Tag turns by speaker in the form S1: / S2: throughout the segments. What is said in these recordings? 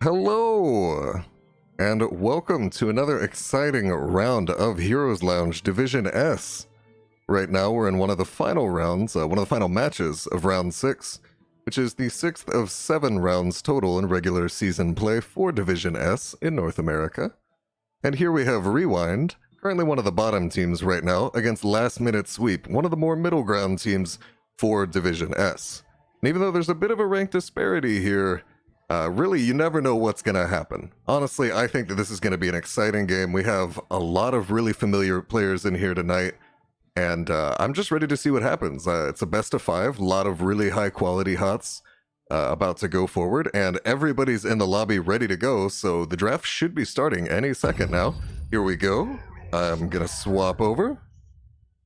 S1: Hello, and welcome to another exciting round of Heroes Lounge Division S. Right now, we're in one of the final rounds, one of the final matches of Round 6, which is the 6th of 7 rounds total in regular season play for Division S in North America. And here we have RewinD, currently one of the bottom teams right now, against Last Minute Sweep, one of the more middle ground teams for Division S. And even though there's a bit of a rank disparity here, really, you never know what's going to happen. Honestly, I think that this is going to be an exciting game. We have a lot of really familiar players in here tonight, and I'm just ready to see what happens. It's a best of 5, a lot of really high-quality HOTS about to go forward, and everybody's in the lobby ready to go, so the draft should be starting any second now. Here we go. I'm going to swap over.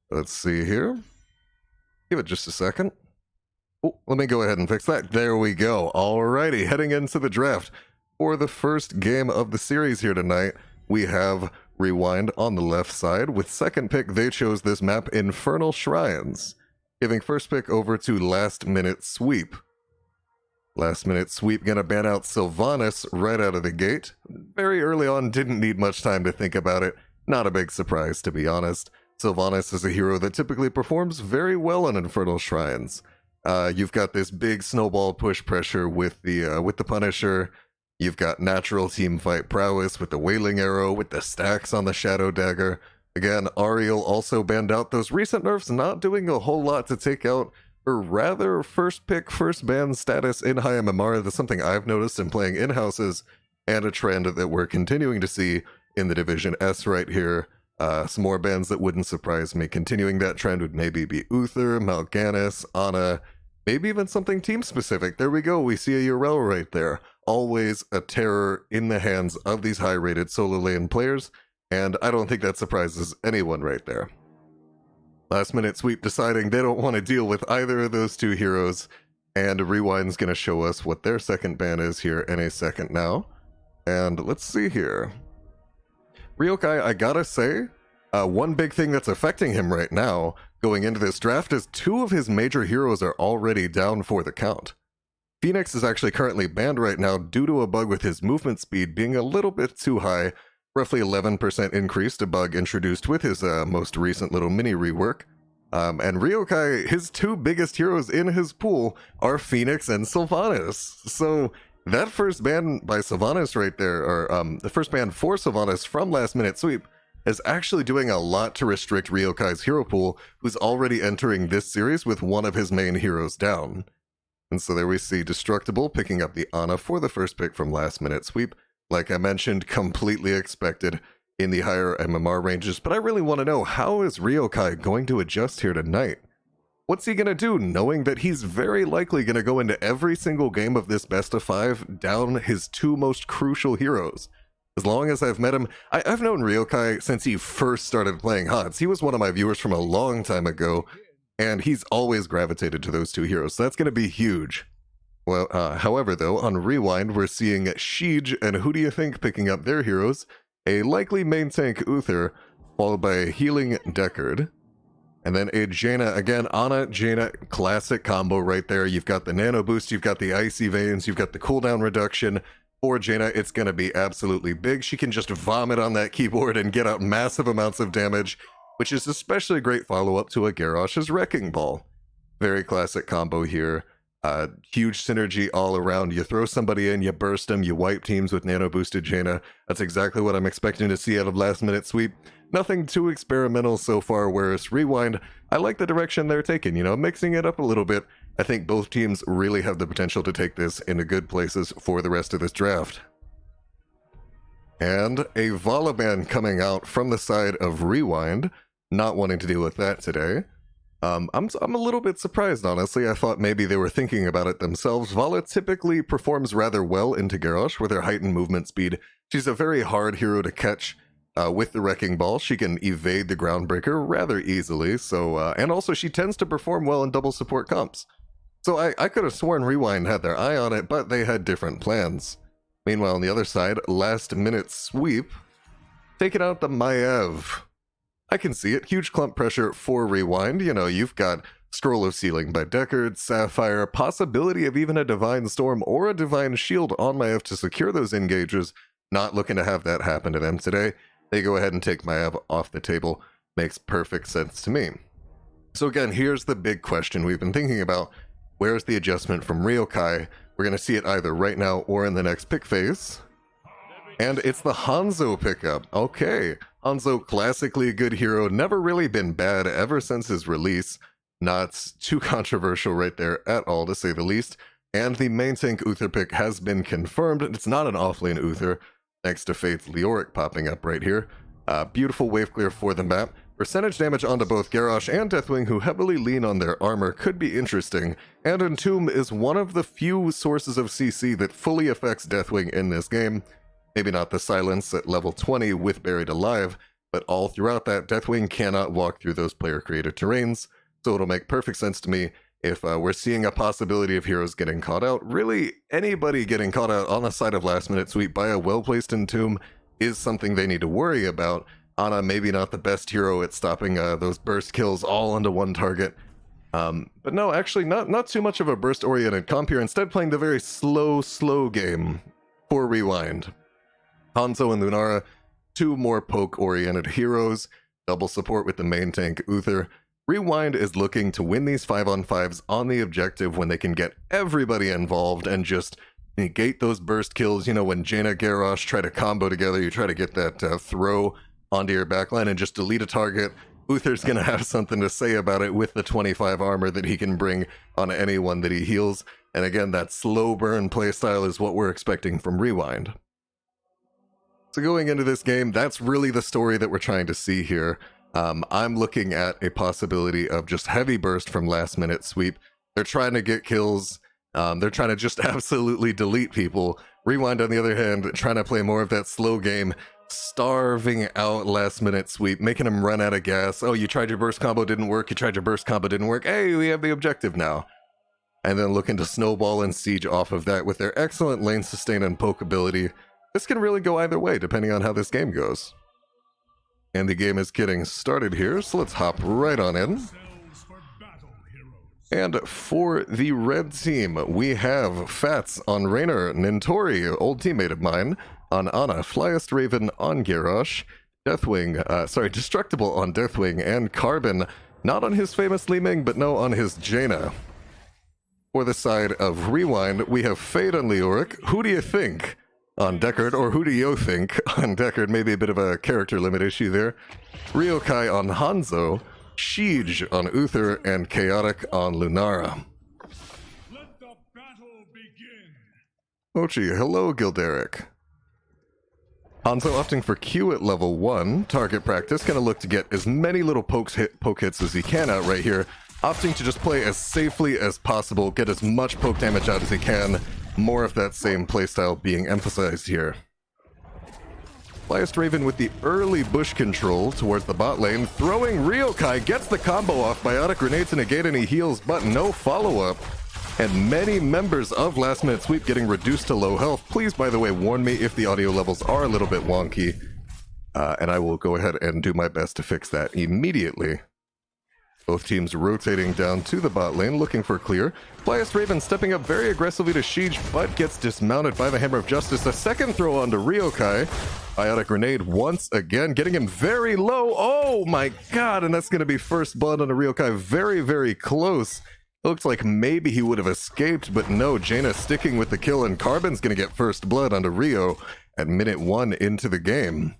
S1: Let's see here. Give it just a second. Oh, let me go ahead and fix that. There we go. Alrighty, heading into the draft. For the first game of the series here tonight, we have RewinD on the left side. With second pick, they chose this map, Infernal Shrines, giving first pick over to Last Minute Sweep. Last Minute Sweep gonna ban out Sylvanas right out of the gate. Very early on, didn't need much time to think about it. Not a big surprise, to be honest. Sylvanas is a hero that typically performs very well on Infernal Shrines. You've got this big snowball push pressure with the Punisher. You've got natural team fight prowess with the Wailing Arrow, with the stacks on the Shadow Dagger. Again, Ariel also banned out. Those recent nerfs not doing a whole lot to take out her rather first pick, first ban status in high MMR. That's something I've noticed in playing in-houses, and a trend that we're continuing to see in the Division S right here. Some more bans that wouldn't surprise me. Continuing that trend would maybe be Uther, Mal'Ganis, Ana, maybe even something team-specific. There we go, we see a Yrel right there. Always a terror in the hands of these high-rated solo lane players, and I don't think that surprises anyone right there. Last Minute Sweep deciding they don't want to deal with either of those two heroes, and RewinD's going to show us what their second ban is here in a second now. And let's see here. Ryokai, I gotta say, one big thing that's affecting him right now going into this draft is 2 of his major heroes are already down for the count. Phoenix is actually currently banned right now due to a bug with his movement speed being a little bit too high, roughly 11% increase, a bug introduced with his most recent little mini rework. And Ryokai, his 2 biggest heroes in his pool are Phoenix and Sylvanas. So that first ban by Sylvanas right there, or the first ban for Sylvanas from Last Minute Sweep, is actually doing a lot to restrict Ryokai's hero pool, who's already entering this series with one of his main heroes down. And so there we see Destructible picking up the Ana for the first pick from Last Minute Sweep. Like I mentioned, completely expected in the higher MMR ranges, but I really want to know, how is Ryokai going to adjust here tonight? What's he going to do, knowing that he's very likely going to go into every single game of this best of 5 down his 2 most crucial heroes? As long as I've met him, I've known Ryokai since he first started playing HOTS. He was one of my viewers from a long time ago, and he's always gravitated to those 2 heroes, so that's going to be huge. Well, however, though, on RewinD, we're seeing Siege and who do you think picking up their heroes? A likely main tank Uther, followed by a healing Deckard. And then a Jaina, again, Ana, Jaina, classic combo right there. You've got the nano boost, you've got the icy veins, you've got the cooldown reduction. For Jaina, it's going to be absolutely big. She can just vomit on that keyboard and get out massive amounts of damage, which is especially a great follow-up to a Garrosh's Wrecking Ball. Very classic combo here. Huge synergy all around. You throw somebody in, you burst them, you wipe teams with nano-boosted Jaina. That's exactly what I'm expecting to see out of Last Minute Sweep. Nothing too experimental so far, whereas RewinD, I like the direction they're taking, mixing it up a little bit. I think both teams really have the potential to take this into good places for the rest of this draft. And a Volibear coming out from the side of RewinD, not wanting to deal with that today. I'm a little bit surprised, honestly. I thought maybe they were thinking about it themselves. Vala typically performs rather well into Garrosh with her heightened movement speed. She's a very hard hero to catch. With the Wrecking Ball, she can evade the Groundbreaker rather easily, so and also she tends to perform well in double support comps. So I could have sworn RewinD had their eye on it, but they had different plans. Meanwhile, on the other side, Last Minute Sweep, taking out the Maiev. I can see it. Huge clump pressure for RewinD. You've got Scroll of Sealing by Deckard, Sapphire, possibility of even a Divine Storm or a Divine Shield on my F to secure those engages. Not looking to have that happen to them today. They go ahead and take my F off the table. Makes perfect sense to me. So again, here's the big question we've been thinking about. Where's the adjustment from Ryokai? We're going to see it either right now or in the next pick phase. And it's the Hanzo pickup. Okay, Hanzo, classically a good hero, never really been bad ever since his release. Not too controversial right there at all, to say the least. And the main tank Uther pick has been confirmed. It's not an offlane Uther, thanks to Fate's Leoric popping up right here. Beautiful wave clear for the map. Percentage damage onto both Garrosh and Deathwing, who heavily lean on their armor, could be interesting. And Entomb is one of the few sources of CC that fully affects Deathwing in this game. Maybe not the silence at level 20 with Buried Alive, but all throughout that, Deathwing cannot walk through those player-created terrains. So it'll make perfect sense to me if we're seeing a possibility of heroes getting caught out. Really, anybody getting caught out on the side of last-minute sweep by a well-placed Entomb is something they need to worry about. Ana, maybe not the best hero at stopping those burst kills all onto one target. But no, actually not too much of a burst-oriented comp here. Instead, playing the very slow game for RewinD. Hanzo and Lunara, two more poke-oriented heroes. Double support with the main tank Uther. RewinD is looking to win these 5-on-5s on the objective when they can get everybody involved and just negate those burst kills. You know, when Jaina, Garrosh try to combo together, you try to get that throw onto your backline and just delete a target. Uther's going to have something to say about it with the 25 armor that he can bring on anyone that he heals. And again, that slow burn playstyle is what we're expecting from RewinD. So going into this game, that's really the story that we're trying to see here. I'm looking at a possibility of just heavy burst from last minute sweep. They're trying to get kills. They're trying to just absolutely delete people. RewinD, on the other hand, trying to play more of that slow game, starving out last minute sweep, making them run out of gas. Oh, you tried your burst combo, didn't work. You tried your burst combo, didn't work. Hey, we have the objective now. And then looking to snowball and siege off of that with their excellent lane sustain and poke ability. This can really go either way, depending on how this game goes. And the game is getting started here, so let's hop right on in. And for the red team, we have Fats on Raynor, Nintori, old teammate of mine, on Ana, Flyest Raven on Garrosh, Destructible on Deathwing, and Carbon, not on his famous Li Ming, but no, on his Jaina. For the side of RewinD, we have Fade on Leoric. Who do you think on Deckard, or who do you think on Deckard? Maybe a bit of a character limit issue there. Ryokai on Hanzo, Siege on Uther, and Chaotic on Lunara. Let the battle begin. Ochi, hello Gilderic. Hanzo opting for Q at level 1, target practice, gonna look to get as many little poke hits as he can out right here, opting to just play as safely as possible, get as much poke damage out as he can. More of that same playstyle being emphasized here. Flyest Raven with the early bush control towards the bot lane, throwing Ryokai, gets the combo off, biotic grenade to negate any heals, but no follow-up. And many members of Last Minute Sweep getting reduced to low health. Please, by the way, warn me if the audio levels are a little bit wonky, and I will go ahead and do my best to fix that immediately. Both teams rotating down to the bot lane, looking for clear. Flyest Raven stepping up very aggressively to Siege, but gets dismounted by the Hammer of Justice. A second throw onto Ryokai. Biotic Grenade once again, getting him very low. Oh my god, and that's going to be first blood on a Ryokai. Very, very close. It looks like maybe he would have escaped, but no, Jaina sticking with the kill, and Carbon's going to get first blood onto Rio at minute 1 into the game.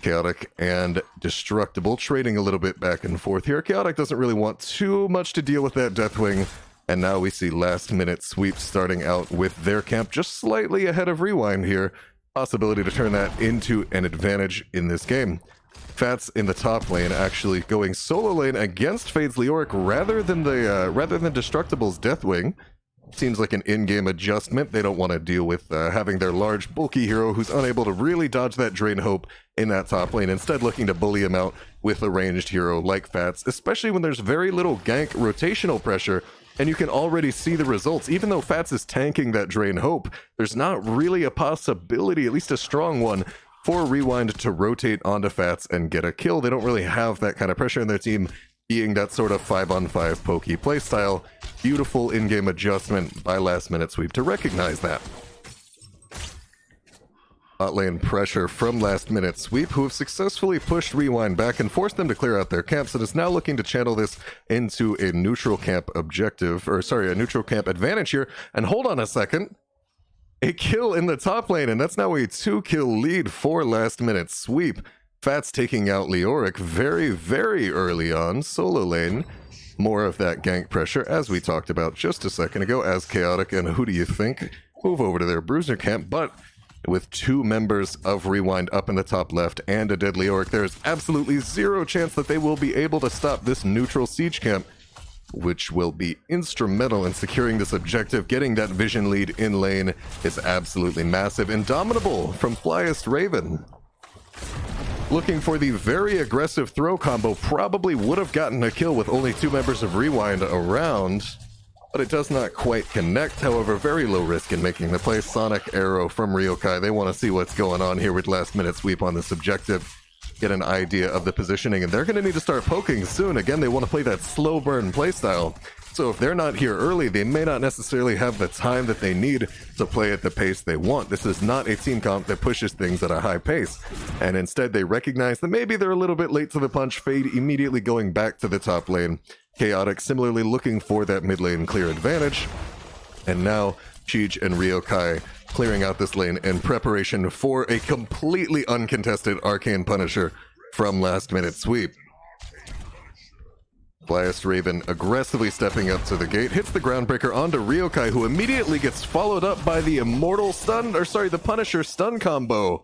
S1: Chaotic and Destructible trading a little bit back and forth here. Chaotic doesn't really want too much to deal with that Deathwing, and now we see last minute sweep starting out with their camp just slightly ahead of RewinD here. Possibility to turn that into an advantage in this game. Fats in the top lane actually going solo lane against Fade's Leoric rather than Destructible's Deathwing. Seems like an in-game adjustment. They don't want to deal with having their large, bulky hero who's unable to really dodge that Drain Hope in that top lane, instead looking to bully him out with a ranged hero like Fats, especially when there's very little gank rotational pressure, and you can already see the results. Even though Fats is tanking that Drain Hope, there's not really a possibility, at least a strong one, for RewinD to rotate onto Fats and get a kill. They don't really have that kind of pressure in their team. being that sort of 5-on-5 pokey playstyle. Beautiful in-game adjustment by Last Minute Sweep to recognize that. Bot lane pressure from Last Minute Sweep, who have successfully pushed RewinD back and forced them to clear out their camps, and is now looking to channel this into a neutral camp objective, or sorry, a neutral camp advantage here. And hold on a second, a kill in the top lane, and that's now a 2-kill lead for Last Minute Sweep. Fats taking out Leoric very, very early on, solo lane. More of that gank pressure, as we talked about just a second ago, as Chaotic and Who Do You Think move over to their Bruiser camp, but with 2 members of RewinD up in the top left and a dead Leoric, there's absolutely zero chance that they will be able to stop this neutral siege camp, which will be instrumental in securing this objective. Getting that vision lead in lane is absolutely massive. Indomitable from Flyest Raven, looking for the very aggressive throw combo. Probably would have gotten a kill with only 2 members of RewinD around, but it does not quite connect. However, very low risk in making the play. Sonic Arrow from Ryokai. They want to see what's going on here with Last Minute Sweep on this objective, get an idea of the positioning, and they're going to need to start poking soon. Again, they want to play that slow burn playstyle. So if they're not here early, they may not necessarily have the time that they need to play at the pace they want. This is not a team comp that pushes things at a high pace. And instead, they recognize that maybe they're a little bit late to the punch. Fade immediately going back to the top lane. Chaotic similarly looking for that mid lane clear advantage. And now, Cheech and Ryokai clearing out this lane in preparation for a completely uncontested Arcane Punisher from Last Minute Sweep. Flyest Raven aggressively stepping up to the gate, hits the Groundbreaker onto Ryokai, who immediately gets followed up by the Immortal stun, or sorry, the Punisher stun combo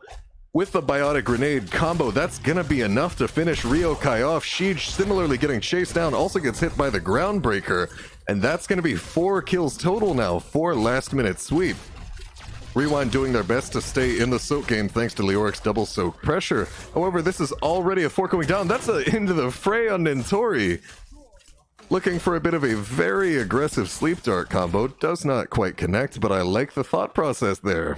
S1: with the Biotic Grenade combo. That's gonna be enough to finish Ryokai off. Sheej similarly getting chased down, also gets hit by the Groundbreaker, and that's gonna be 4 kills total now for Last Minute Sweep. RewinD doing their best to stay in the soak game thanks to Leoric's double soak pressure. However, this is already a 4 going down. That's into the fray on Nintori. Looking for a bit of a very aggressive Sleep Dart combo. Does not quite connect, but I like the thought process there.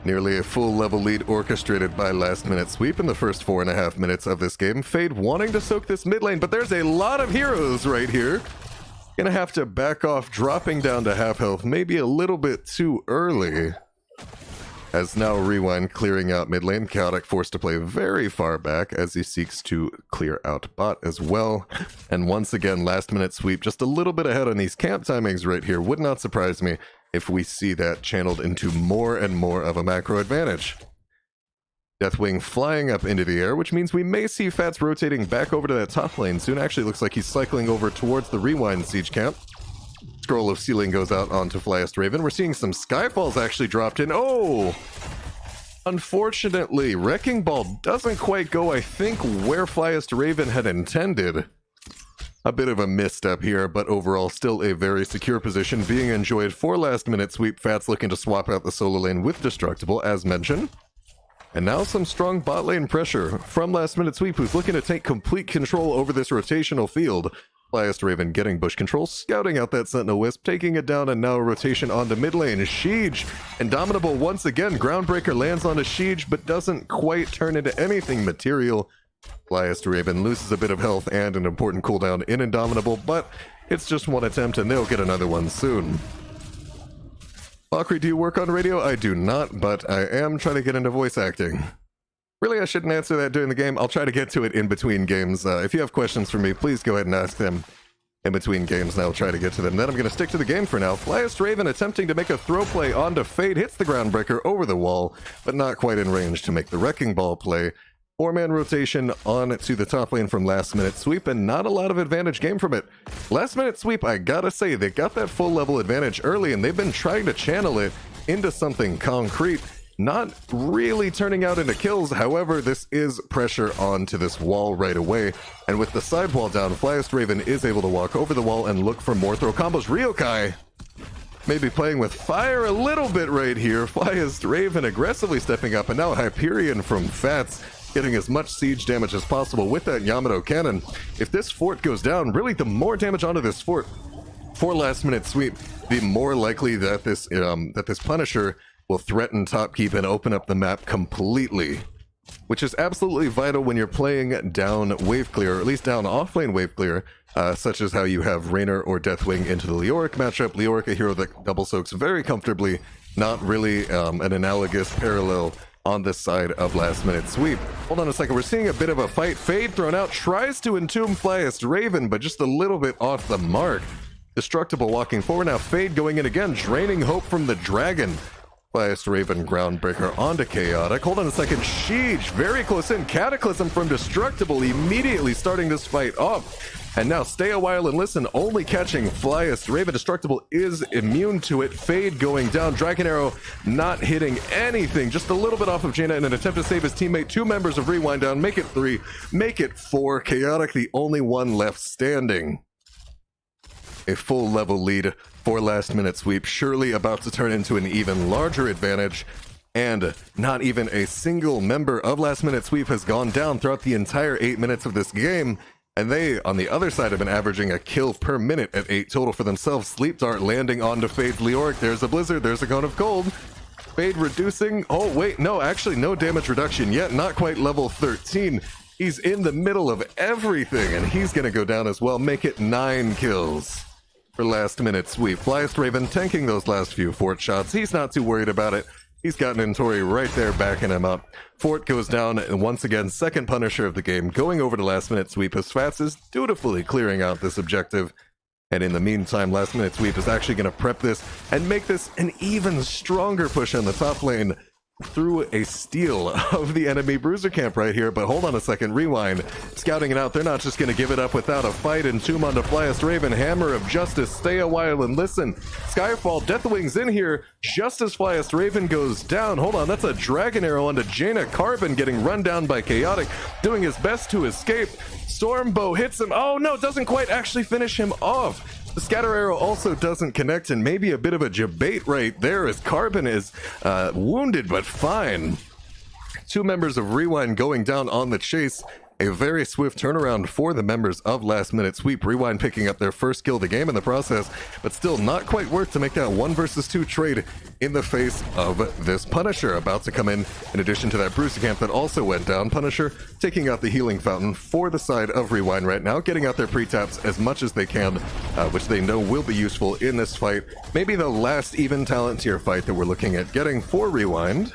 S1: Nearly a full level lead orchestrated by Last Minute Sweep in the first 4.5 minutes of this game. Fade wanting to soak this mid lane, but there's a lot of heroes right here. Gonna have to back off, dropping down to half health, maybe a little bit too early. As now RewinD clearing out mid lane. Chaotic forced to play very far back as he seeks to clear out bot as well. And once again, Last Minute Sweep just a little bit ahead on these camp timings right here. Would not surprise me if we see that channeled into more and more of a macro advantage. Deathwing flying up into the air, which means we may see Fats rotating back over to that top lane soon. Actually looks like he's cycling over towards the RewinD siege camp. Scroll of Sealing goes out onto Flyest Raven. We're seeing some Skyfalls actually dropped in. Oh! Unfortunately, Wrecking Ball doesn't quite go, I think, where Flyest Raven had intended. A bit of a misstep here, but overall still a very secure position being enjoyed for Last Minute Sweep. Fats looking to swap out the solo lane with Destructible, as mentioned. And now some strong bot lane pressure from Last Minute Sweep, who's looking to take complete control over this rotational field. Flyest Raven getting bush control, scouting out that Sentinel Wisp, taking it down, and now a rotation onto mid lane. Sheej, Indomitable once again. Groundbreaker lands onto Sheej, but doesn't quite turn into anything material. Flyest Raven loses a bit of health and an important cooldown in Indomitable, but it's just one attempt and they'll get another one soon. Valkyrie, do you work on radio? I do not, but I am trying to get into voice acting. Really, I shouldn't answer that during the game. I'll try to get to it in between games. If you have questions for me, please go ahead and ask them in between games, and I'll try to get to them. Then I'm going to stick to the game for now. Flyest Raven attempting to make a throw play onto Fade, hits the Groundbreaker over the wall, but not quite in range to make the Wrecking Ball play. 4-man rotation on to the top lane from Last Minute Sweep, and not a lot of advantage game from it. Last Minute Sweep, I gotta say, they got that full level advantage early, and they've been trying to channel it into something concrete. Not really turning out into kills. However, this is pressure onto this wall right away. And with the sidewall down, Flyest Raven is able to walk over the wall and look for more throw combos. Ryokai maybe playing with fire a little bit right here. Flyest Raven aggressively stepping up, and now Hyperion from Fats getting as much siege damage as possible with that Yamato cannon. If this fort goes down, really the more damage onto this fort for Last Minute Sweep, the more likely that this Punisher will threaten top keep and open up the map completely which is absolutely vital when you're playing down wave clear, or at least down offlane wave clear, such as how you have Raynor or Deathwing into the Leoric matchup. Leoric, a hero that double soaks very comfortably, not really an analogous parallel on this side of last minute sweep. Hold on a second, we're seeing a bit of a fight. Fade thrown out, tries to entomb Flyest Raven, but just a little bit off the mark. Destructible walking forward now, Fade going in again, draining hope from the dragon. Flyest Raven Groundbreaker onto Chaotic. Hold on a second, Siege very close in. Cataclysm from Destructible immediately starting this fight off. And now Stay a While and Listen only catching Flyest Raven. Destructible is immune to it. Fade going down. Dragon Arrow not hitting anything. Just a little bit off of Jaina in an attempt to save his teammate. 2 members of RewinD down. Make it 3. Make it 4. Chaotic the only one left standing. A full level lead for last minute sweep, surely about to turn into an even larger advantage, and not even a single member of last minute sweep has gone down throughout the entire 8 minutes of this game, and they on the other side have been averaging a kill per minute at 8 total for themselves. Sleep Dart landing onto Fade's Leoric. There's a Blizzard, there's a Cone of Cold. Fade reducing, oh wait, no, actually no damage reduction yet, not quite level 13. He's in the middle of everything, and he's gonna go down as well. Make it 9 kills for last minute sweep. Flyest Raven tanking those last few Fort shots. He's not too worried about it. He's got Nintori right there backing him up. Fort goes down, and once again, second Punisher of the game, going over to last minute sweep as Fats is dutifully clearing out this objective. And in the meantime, last minute sweep is actually going to prep this and make this an even stronger push on the top lane through a steal of the enemy bruiser camp right here. But hold on a second, RewinD scouting it out. They're not just going to give it up without a fight. Entomb onto Flyest Raven, Hammer of Justice, Stay a While and Listen. Skyfall, Deathwing's in here just as Flyest Raven goes down. Hold on, that's a Dragon Arrow onto Jaina. Carbon getting run down by Chaotic, doing his best to escape. Stormbow hits him. Oh no, doesn't quite actually finish him off. The Scatter Arrow also doesn't connect, and maybe a bit of a debate right there as Carbon is wounded, but fine. 2 members of RewinD going down on the chase. A very swift turnaround for the members of Last Minute Sweep. RewinD picking up their first kill of the game in the process, but still not quite worth to make that 1 versus 2 trade in the face of this Punisher about to come in addition to that Bruiser camp that also went down. Punisher taking out the healing fountain for the side of RewinD right now, getting out their pre-taps as much as they can, which they know will be useful in this fight. Maybe the last even talent tier fight that we're looking at getting for RewinD.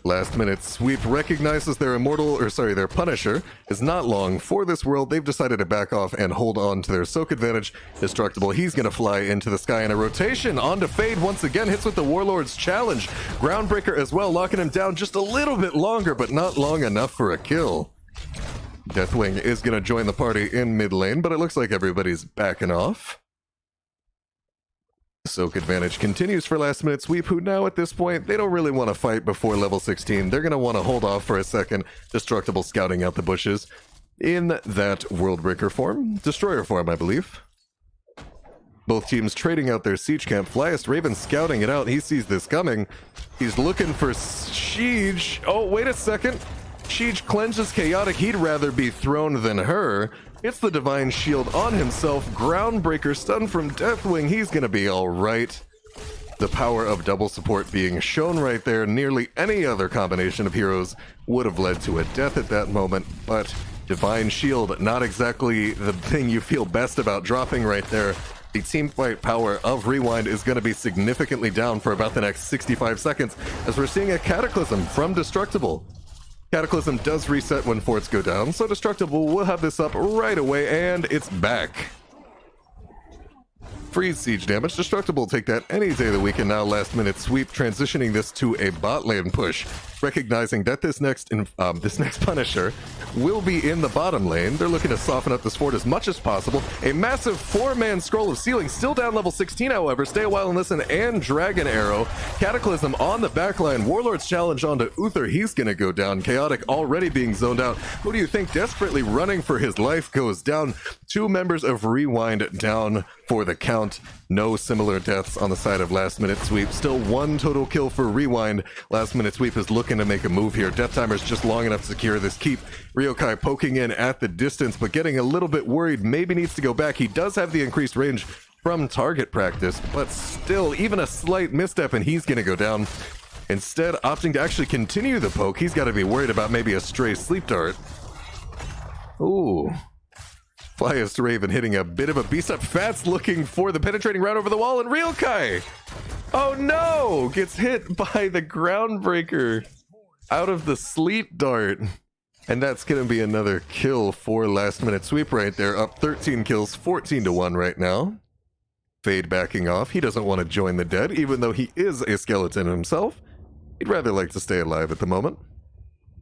S1: Last minute sweep recognizes their their Punisher is not long for this world. They've decided to back off and hold on to their soak advantage. Destructible, he's gonna fly into the sky in a rotation onto Fade once again, hits with the Warlord's Challenge. Groundbreaker as well, locking him down just a little bit longer, but not long enough for a kill. Deathwing is gonna join the party in mid lane, but it looks like everybody's backing off. Soak advantage continues for Last Minute Sweep, who now at this point, they don't really want to fight before level 16. They're going to want to hold off for a second. Destructible scouting out the bushes in that Worldbreaker form. Destroyer form, I believe. Both teams trading out their siege camp. Flyest Raven scouting it out. He sees this coming. He's looking for Siege. Oh, wait a second. Siege cleanses Chaotic. He'd rather be thrown than her. It's the Divine Shield on himself. Groundbreaker stun from Deathwing. He's gonna be alright. The power of double support being shown right there. Nearly any other combination of heroes would have led to a death at that moment, but Divine Shield, not exactly the thing you feel best about dropping right there. The team fight power of RewinD is going to be significantly down for about the next 65 seconds, as we're seeing a Cataclysm from Destructible. Cataclysm does reset when forts go down, so Destructible will have this up right away, and it's back. Freeze siege damage. Destructible will take that any day of the week, and now Last Minute Sweep transitioning this to a bot lane push, recognizing that this next Punisher will be in the bottom lane. They're looking to soften up this fort as much as possible. A massive 4-man scroll of sealing, still down level 16, however. Stay a While and Listen and Dragon Arrow. Cataclysm on the backline. Warlord's Challenge onto Uther. He's gonna go down. Chaotic already being zoned out. Who do you think desperately running for his life goes down? 2 members of RewinD down for the count. No similar deaths on the side of Last Minute Sweep. Still 1 total kill for RewinD. Last Minute Sweep is looking to make a move here. Death timer's just long enough to secure this keep. Ryokai poking in at the distance, but getting a little bit worried. Maybe needs to go back. He does have the increased range from target practice, but still, even a slight misstep and he's gonna go down. Instead, opting to actually continue the poke. He's got to be worried about maybe a stray sleep dart. Ooh. Flyest Raven hitting a bit of a beast up. Fats looking for the penetrating route over the wall, and Realkai! Oh no! Gets hit by the groundbreaker out of the sleep dart. And that's going to be another kill for Last Minute Sweep right there. Up 13 kills, 14-1 right now. Fade backing off. He doesn't want to join the dead, even though he is a skeleton himself. He'd rather like to stay alive at the moment.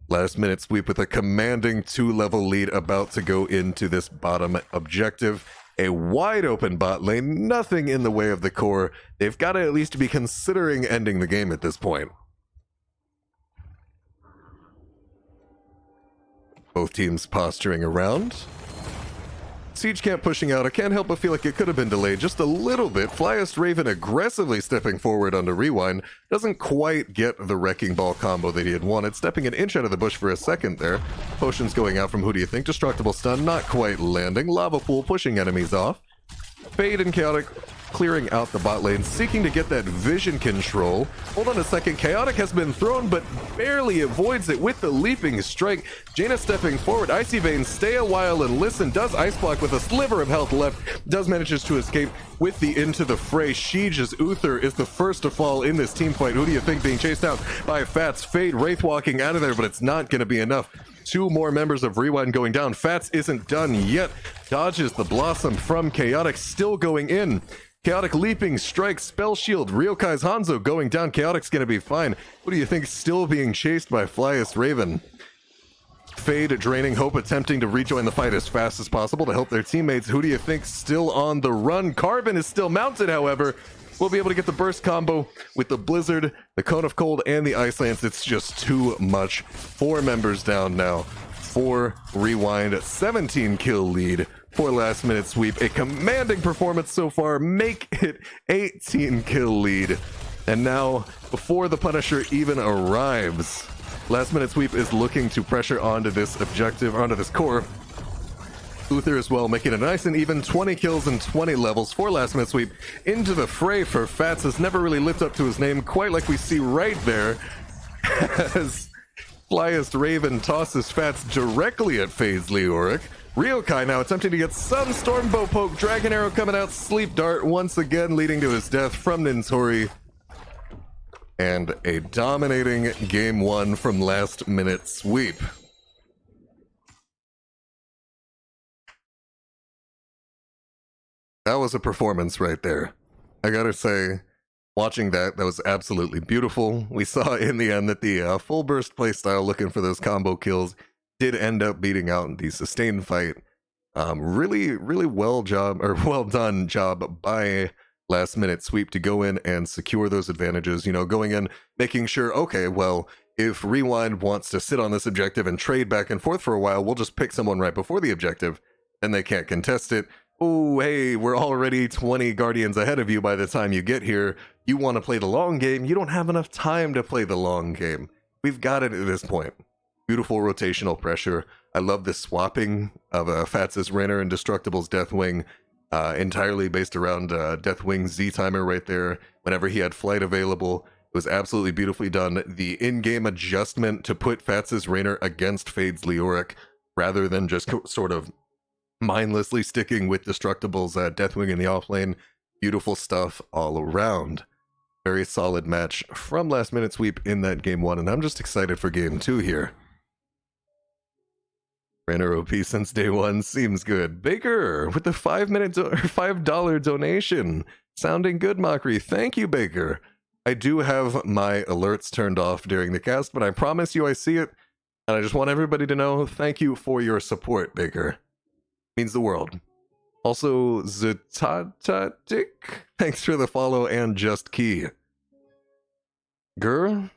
S1: Last Minute Sweep with a commanding 2-level lead about to go into this bottom objective. A wide open bot lane, nothing in the way of the core. They've got to at least be considering ending the game at this point. Both teams posturing around. Siege camp pushing out. I can't help but feel like it could have been delayed just a little bit. Flyest Raven aggressively stepping forward onto RewinD. Doesn't quite get the Wrecking Ball combo that he had wanted. Stepping an inch out of the bush for a second there. Potions going out from who do you think? Destructible stun not quite landing. Lava pool pushing enemies off. Fade and Chaotic clearing out the bot lane, seeking to get that vision control. Hold on a second, Chaotic has been thrown, but barely avoids it with the leaping strike. Jaina stepping forward, Icy Vein, stay a while and listen, does Ice Block with a sliver of health left, does manages to escape with the Into the Fray. Shiege's Uther is the first to fall in this team fight. Who do you think being chased out by Fats? Fade, Wraith walking out of there, but it's not going to be enough. 2 more members of RewinD going down. Fats isn't done yet. Dodges the Blossom from Chaotic, still going in. Chaotic leaping strike, spell shield, Ryokai's Hanzo going down. Chaotic's gonna be fine. What do you think? Still being chased by Flyest Raven. Fade draining hope, attempting to rejoin the fight as fast as possible to help their teammates. Who do you think still on the run? Carbon is still mounted, however. We'll be able to get the burst combo with the Blizzard, the Cone of Cold, and the Ice Lance. It's just too much. 4 members down now for RewinD. 17 kill lead for Last Minute Sweep. A commanding performance so far. Make it 18 kill lead. And now, before the Punisher even arrives, Last Minute Sweep is looking to pressure onto this objective, onto this core. Uther as well, making a nice and even 20 kills and 20 levels for Last Minute Sweep. Into the fray for Fats has never really lived up to his name, quite like we see right there, as Flyest Raven tosses Fats directly at FaZe Leoric. Ryokai now attempting to get some Stormbow poke, Dragon Arrow coming out, Sleep Dart once again leading to his death from Nintori. And a dominating game 1 from Last Minute Sweep. That was a performance right there. I gotta say, watching that was absolutely beautiful. We saw in the end that the full burst playstyle looking for those combo kills did end up beating out the sustained fight. Really well done job by Last Minute Sweep to go in and secure those advantages. You know, going in, making sure, okay, well, if RewinD wants to sit on this objective and trade back and forth for a while, we'll just pick someone right before the objective, and they can't contest it. Oh, hey, we're already 20 Guardians ahead of you by the time you get here. You want to play the long game. You don't have enough time to play the long game. We've got it at this point. Beautiful rotational pressure. I love the swapping of Fats' Rainer and Destructible's Deathwing, entirely based around Deathwing's Z-timer right there. Whenever he had flight available, it was absolutely beautifully done. The in-game adjustment to put Fats' Rainer against FaZe Leoric, rather than just sort of mindlessly sticking with Destructible's Deathwing in the offlane. Beautiful stuff all around. Very solid match from Last Minute Sweep in that game 1, and I'm just excited for game 2 here. Rainer OP since day 1 seems good. Baker with the $5 donation. Sounding good, Mockery. Thank you, Baker. I do have my alerts turned off during the cast, but I promise you I see it, and I just want everybody to know thank you for your support, Baker. Means the world. Also, Zutatatic, thanks for the follow and Just Key. Grr.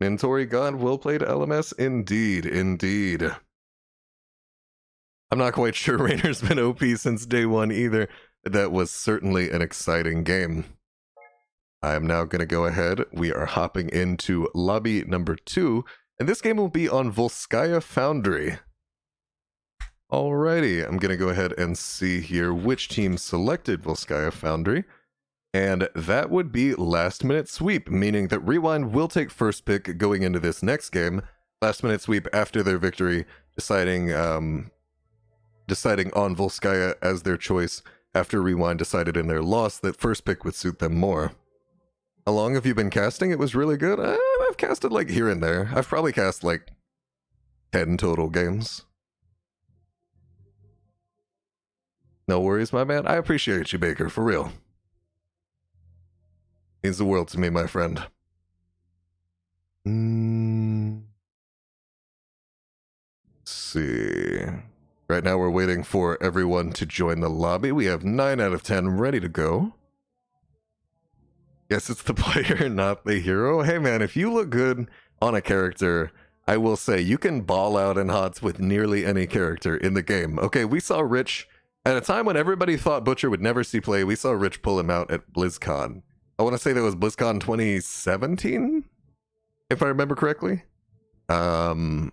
S1: Nintori God, well played LMS. Indeed, indeed. I'm not quite sure Rainer's been OP since day 1 either. That was certainly an exciting game. I am now going to go ahead. We are hopping into lobby number 2, and this game will be on Volskaya Foundry. Alrighty, I'm going to go ahead and see here which team selected Volskaya Foundry. And that would be last minute sweep, meaning that RewinD will take first pick going into this next game. Last minute sweep after their victory, deciding on Volskaya as their choice after RewinD decided in their loss that first pick would suit them more. How long have you been casting? It was really good. I've casted like here and there. I've probably cast like 10 total games. No worries, my man. I appreciate you, Baker, for real. Means the world to me, my friend. Let's see. Right now we're waiting for everyone to join the lobby. We have 9 out of 10 ready to go. Yes, it's the player, not the hero. Hey man, if you look good on a character, I will say you can ball out in HOTS with nearly any character in the game. Okay, we saw Rich, at a time when everybody thought Butcher would never see play, we saw Rich pull him out at BlizzCon. I want to say that was BlizzCon 2017, if I remember correctly. Again,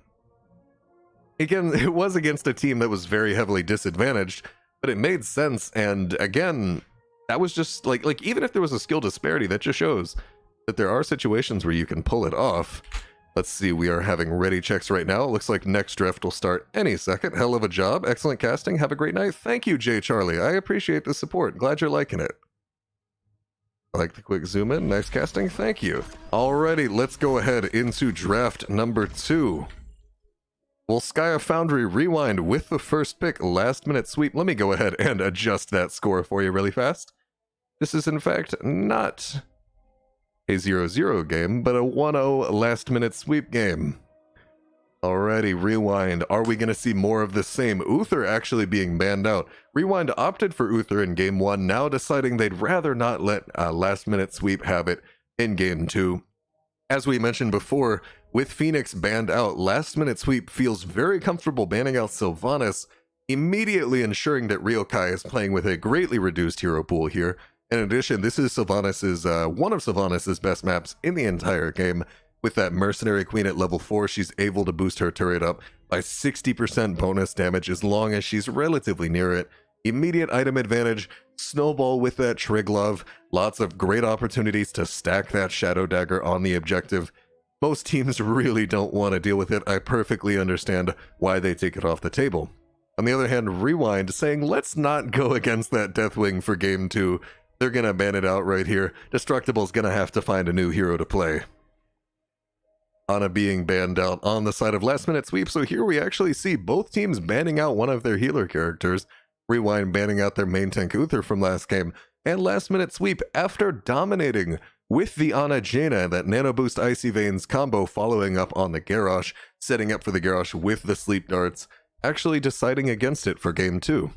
S1: it was against a team that was very heavily disadvantaged, but it made sense. And again, that was just like even if there was a skill disparity, that just shows that there are situations where you can pull it off. Let's see, we are having ready checks right now. It looks like next draft will start any second. Hell of a job. Excellent casting. Have a great night. Thank you, Jay Charlie. I appreciate the support. Glad you're liking it. I like the quick zoom in. Nice casting. Thank you. Alrighty, let's go ahead into draft number 2. Volskaya Foundry RewinD with the first pick, last minute sweep. Let me go ahead and adjust that score for you really fast. This is in fact not a 0-0 game, but a 1-0 last minute sweep game. Alrighty, RewinD. Are we going to see more of the same? Uther actually being banned out. RewinD opted for Uther in game 1, now deciding they'd rather not let last minute sweep have it in game 2. As we mentioned before, with Phoenix banned out, last minute sweep feels very comfortable banning out Sylvanas, immediately ensuring that Ryokai is playing with a greatly reduced hero pool here. In addition, this is Sylvanas's one of Sylvanas's best maps in the entire game. With that Mercenary Queen at level 4, she's able to boost her turret up by 60% bonus damage as long as she's relatively near it. Immediate item advantage, snowball with that Triglove, lots of great opportunities to stack that Shadow Dagger on the objective. Most teams really don't want to deal with it. I perfectly understand why they take it off the table. On the other hand, RewinD saying, let's not go against that Deathwing for game 2. They're going to ban it out right here. Destructible's going to have to find a new hero to play. Ana being banned out on the side of last minute sweep, so here we actually see both teams banning out one of their healer characters. RewinD banning out their main tank Uther from last game, and last minute sweep after dominating with the Ana Jaina, that Nano Boost Icy Veins combo following up on the Garrosh, setting up for the Garrosh with the Sleep Darts, actually deciding against it for game 2.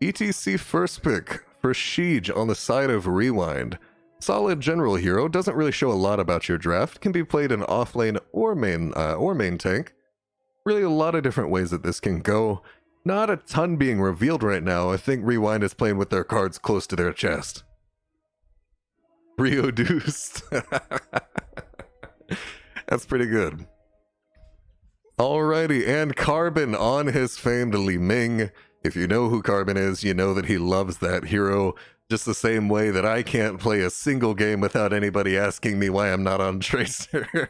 S1: ETC first pick for Siege on the side of RewinD. Solid general hero, doesn't really show a lot about your draft, can be played in off lane or main tank. Really a lot of different ways that this can go. Not a ton being revealed right now. I think RewinD is playing with their cards close to their chest. Reduced. That's pretty good. Alrighty, and Carbon on his famed Li Ming. If you know who Carbon is, you know that he loves that hero just the same way that I can't play a single game without anybody asking me why I'm not on Tracer.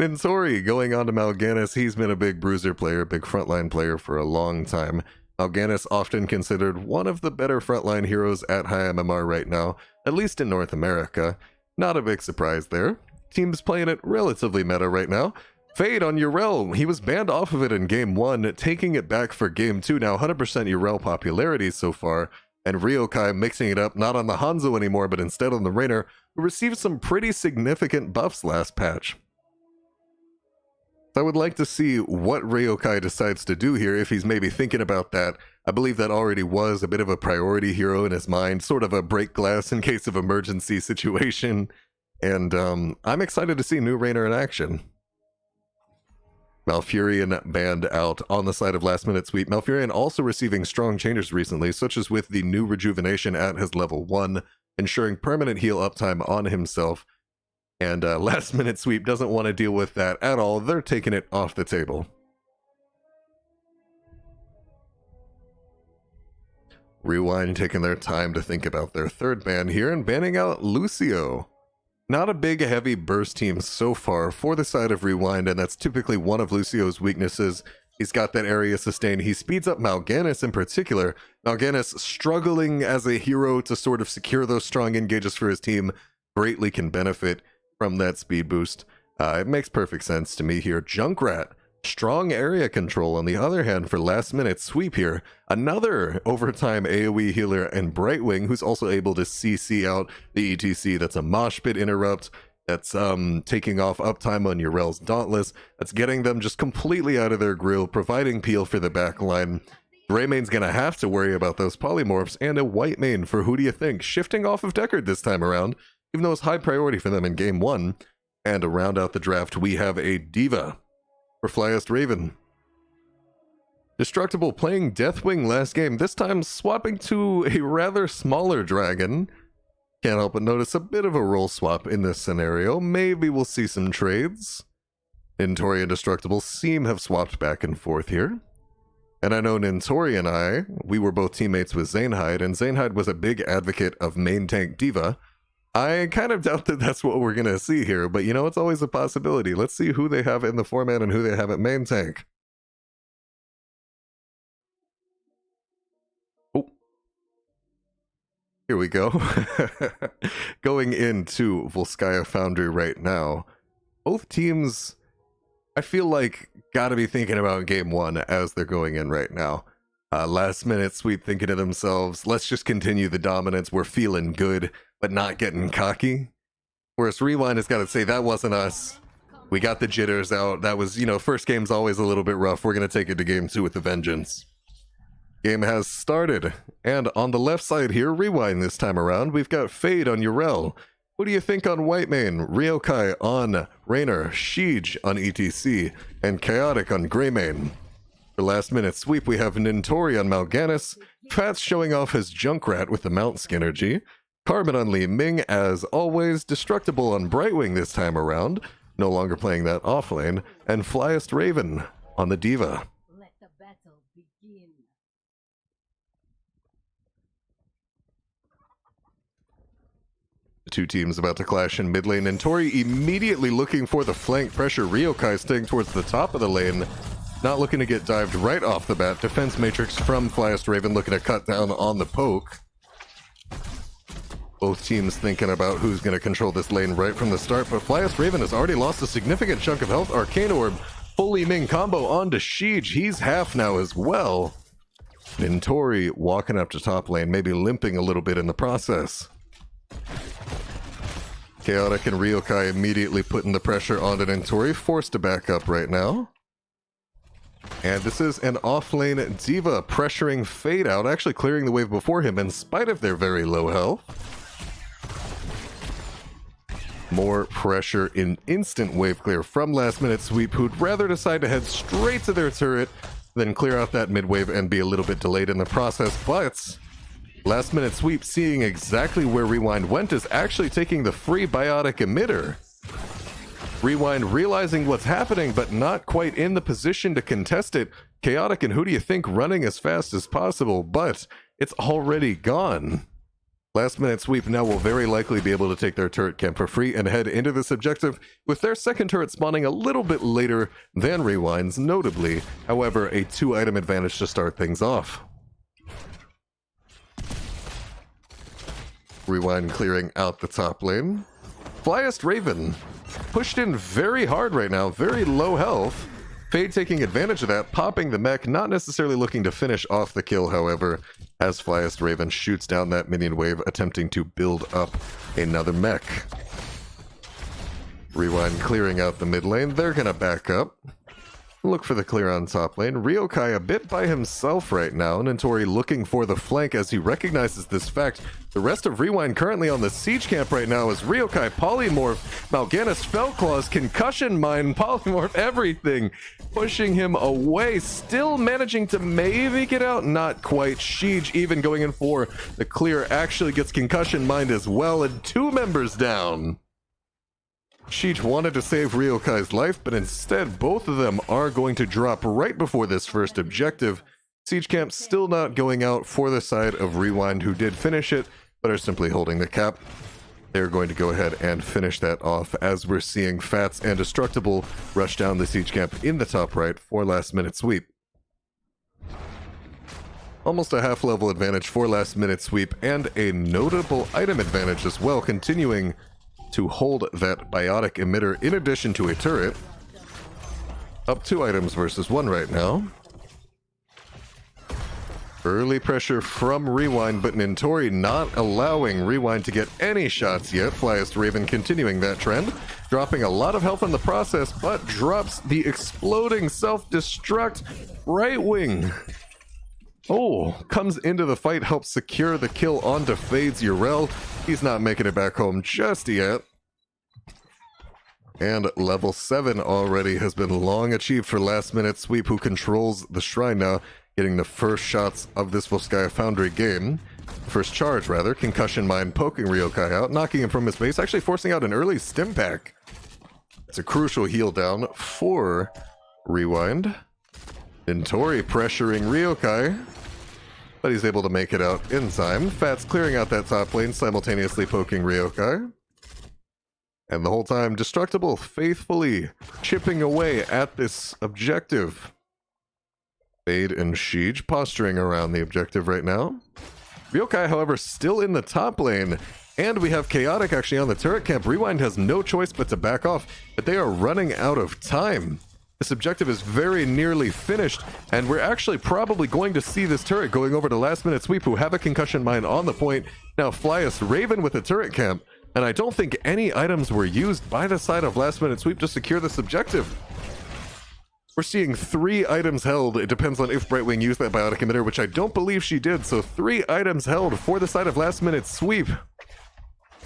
S1: Nintori going on to Mal'Ganis. He's been a big bruiser player, big frontline player for a long time. Mal'Ganis often considered one of the better frontline heroes at high MMR right now, at least in North America. Not a big surprise there. Teams playing it relatively meta right now. Fade on Yrel, he was banned off of it in game 1, taking it back for game 2. Now 100% Yrel popularity so far, and Ryokai mixing it up, not on the Hanzo anymore, but instead on the Raynor, who received some pretty significant buffs last patch. So I would like to see what Ryokai decides to do here, if he's maybe thinking about that. I believe that already was a bit of a priority hero in his mind, sort of a break glass in case of emergency situation, and I'm excited to see new Raynor in action. Malfurion banned out on the side of last minute sweep. Malfurion also receiving strong changes recently, such as with the new rejuvenation at his level 1, ensuring permanent heal uptime on himself. And last minute sweep doesn't want to deal with that at all. They're taking it off the table. RewinD taking their time to think about their third ban here and banning out Lucio. Not a big heavy burst team so far for the side of RewinD, and that's typically one of Lucio's weaknesses. He's got that area sustain. He speeds up Mal'Ganis in particular. Mal'Ganis struggling as a hero to sort of secure those strong engages for his team greatly can benefit from that speed boost. It makes perfect sense to me here. Junkrat, strong area control on the other hand for last minute sweep here. Another overtime AoE healer and Brightwing who's also able to CC out the ETC. That's a mosh pit interrupt. That's taking off uptime on Yrel's Dauntless. That's getting them just completely out of their grill, providing peel for the back line. Greymane's gonna have to worry about those polymorphs, and a Whitemane for who do you think? Shifting off of Deckard this time around, even though it's high priority for them in game 1. And to round out the draft, we have a Diva for Flyest Raven. Destructible playing Deathwing last game, this time swapping to a rather smaller dragon. Can't help but notice a bit of a role swap in this scenario. Maybe we'll see some trades. Nintori and Destructible seem have swapped back and forth here. And I know Nintori and we were both teammates with Zainhide, and Zainhide was a big advocate of main tank Diva. I kind of doubt that that's what we're going to see here, but you know, it's always a possibility. Let's see who they have in the format and who they have at main tank. Oh. Here we go. Going into Volskaya Foundry right now. Both teams, I feel like, gotta be thinking about game 1 as they're going in right now. Last minute sweep thinking to themselves, let's just continue the dominance. We're feeling good, but not getting cocky. Whereas RewinD has got to say, that wasn't us. We got the jitters out. That was, you know, first game's always a little bit rough. We're going to take it to game 2 with a vengeance. Game has started. And on the left side here, RewinD this time around, we've got Fade on Yrel. What do you think on Whitemane? Ryokai on Raynor, Siege on ETC, and Chaotic on Greymane. For last minute sweep, we have Nintori on Mal'Ganis, Fats showing off his Junkrat with the Mount Synergy, Carbon on Li Ming as always, Destructible on Brightwing this time around, no longer playing that off lane, and Flyest Raven on the Diva.
S2: Let the battle begin.
S1: The two teams about to clash in mid lane, and Tori immediately looking for the flank pressure. Ryokai staying towards the top of the lane, not looking to get dived right off the bat. Defense matrix from Flyest Raven looking to cut down on the poke. Both teams thinking about who's going to control this lane right from the start, but Flyest Raven has already lost a significant chunk of health. Arcane Orb, fully Ming combo onto Siege. He's half now as well. Nintori walking up to top lane, maybe limping a little bit in the process. Chaotic and Ryokai immediately putting the pressure onto Nintori, forced to back up right now. And this is an off-lane Diva pressuring Fade out, actually clearing the wave before him in spite of their very low health. More pressure in instant wave clear from last minute sweep, who'd rather decide to head straight to their turret than clear out that mid wave and be a little bit delayed in the process. But last minute sweep, seeing exactly where RewinD went, is actually taking the free biotic emitter. RewinD realizing what's happening, but not quite in the position to contest it. Chaotic and who do you think running as fast as possible, but it's already gone. Last minute sweep now will very likely be able to take their turret camp for free and head into this objective, with their second turret spawning a little bit later than RewinD's, notably, however, a 2-item advantage to start things off. RewinD clearing out the top lane. Flyest Raven pushed in very hard right now, very low health. Fade taking advantage of that, popping the mech, not necessarily looking to finish off the kill, however, as Flyest Raven shoots down that minion wave, attempting to build up another mech. RewinD clearing out the mid lane. They're gonna back up. Look for the clear on top lane. Ryokai a bit by himself right now. Nintori looking for the flank as he recognizes this fact. The rest of RewinD currently on the siege camp right now is Ryokai, Polymorph, Mal'Ganis, Spellclaws, Concussion Mine, Polymorph, everything. Pushing him away, still managing to maybe get out, not quite. Siege even going in for the clear, actually gets Concussion Mind as well, and 2 members down. Siege wanted to save Ryokai's life, but instead both of them are going to drop right before this first objective. Siege Camp still not going out for the side of RewinD, who did finish it, but are simply holding the cap. They're going to go ahead and finish that off as we're seeing Fats and Destructible rush down the Siege Camp in the top right for last minute sweep. Almost a half level advantage for last minute sweep and a notable item advantage as well, continuing to hold that biotic emitter in addition to a turret. Up 2 items versus 1 right now. Early pressure from RewinD, but Nintori not allowing RewinD to get any shots yet. Flyest Raven continuing that trend, dropping a lot of health in the process, but drops the exploding self-destruct right wing. Oh, comes into the fight, helps secure the kill onto Fades Urel. He's not making it back home just yet. And level 7 already has been long achieved for last minute sweep, who controls the shrine now, getting the first shots of this Volskaya Foundry game. First charge, rather. Concussion Mine poking Ryokai out, knocking him from his base, actually forcing out an early stim pack. It's a crucial heal down for RewinD. Nintori pressuring Ryokai, but he's able to make it out in time. Fats clearing out that top lane, simultaneously poking Ryokai. And the whole time, Destructible faithfully chipping away at this objective. Fade and Siege posturing around the objective right now. Ryokai, however, still in the top lane. And we have Chaotic actually on the turret camp. RewinD has no choice but to back off, but they are running out of time. This objective is very nearly finished, and we're actually probably going to see this turret going over to last minute sweep, who have a concussion mine on the point. Now Flyest Raven with the turret camp, and I don't think any items were used by the side of last minute sweep to secure this objective. We're seeing 3 items held. It depends on if Brightwing used that biotic emitter, which I don't believe she did. So 3 items held for the side of last minute sweep,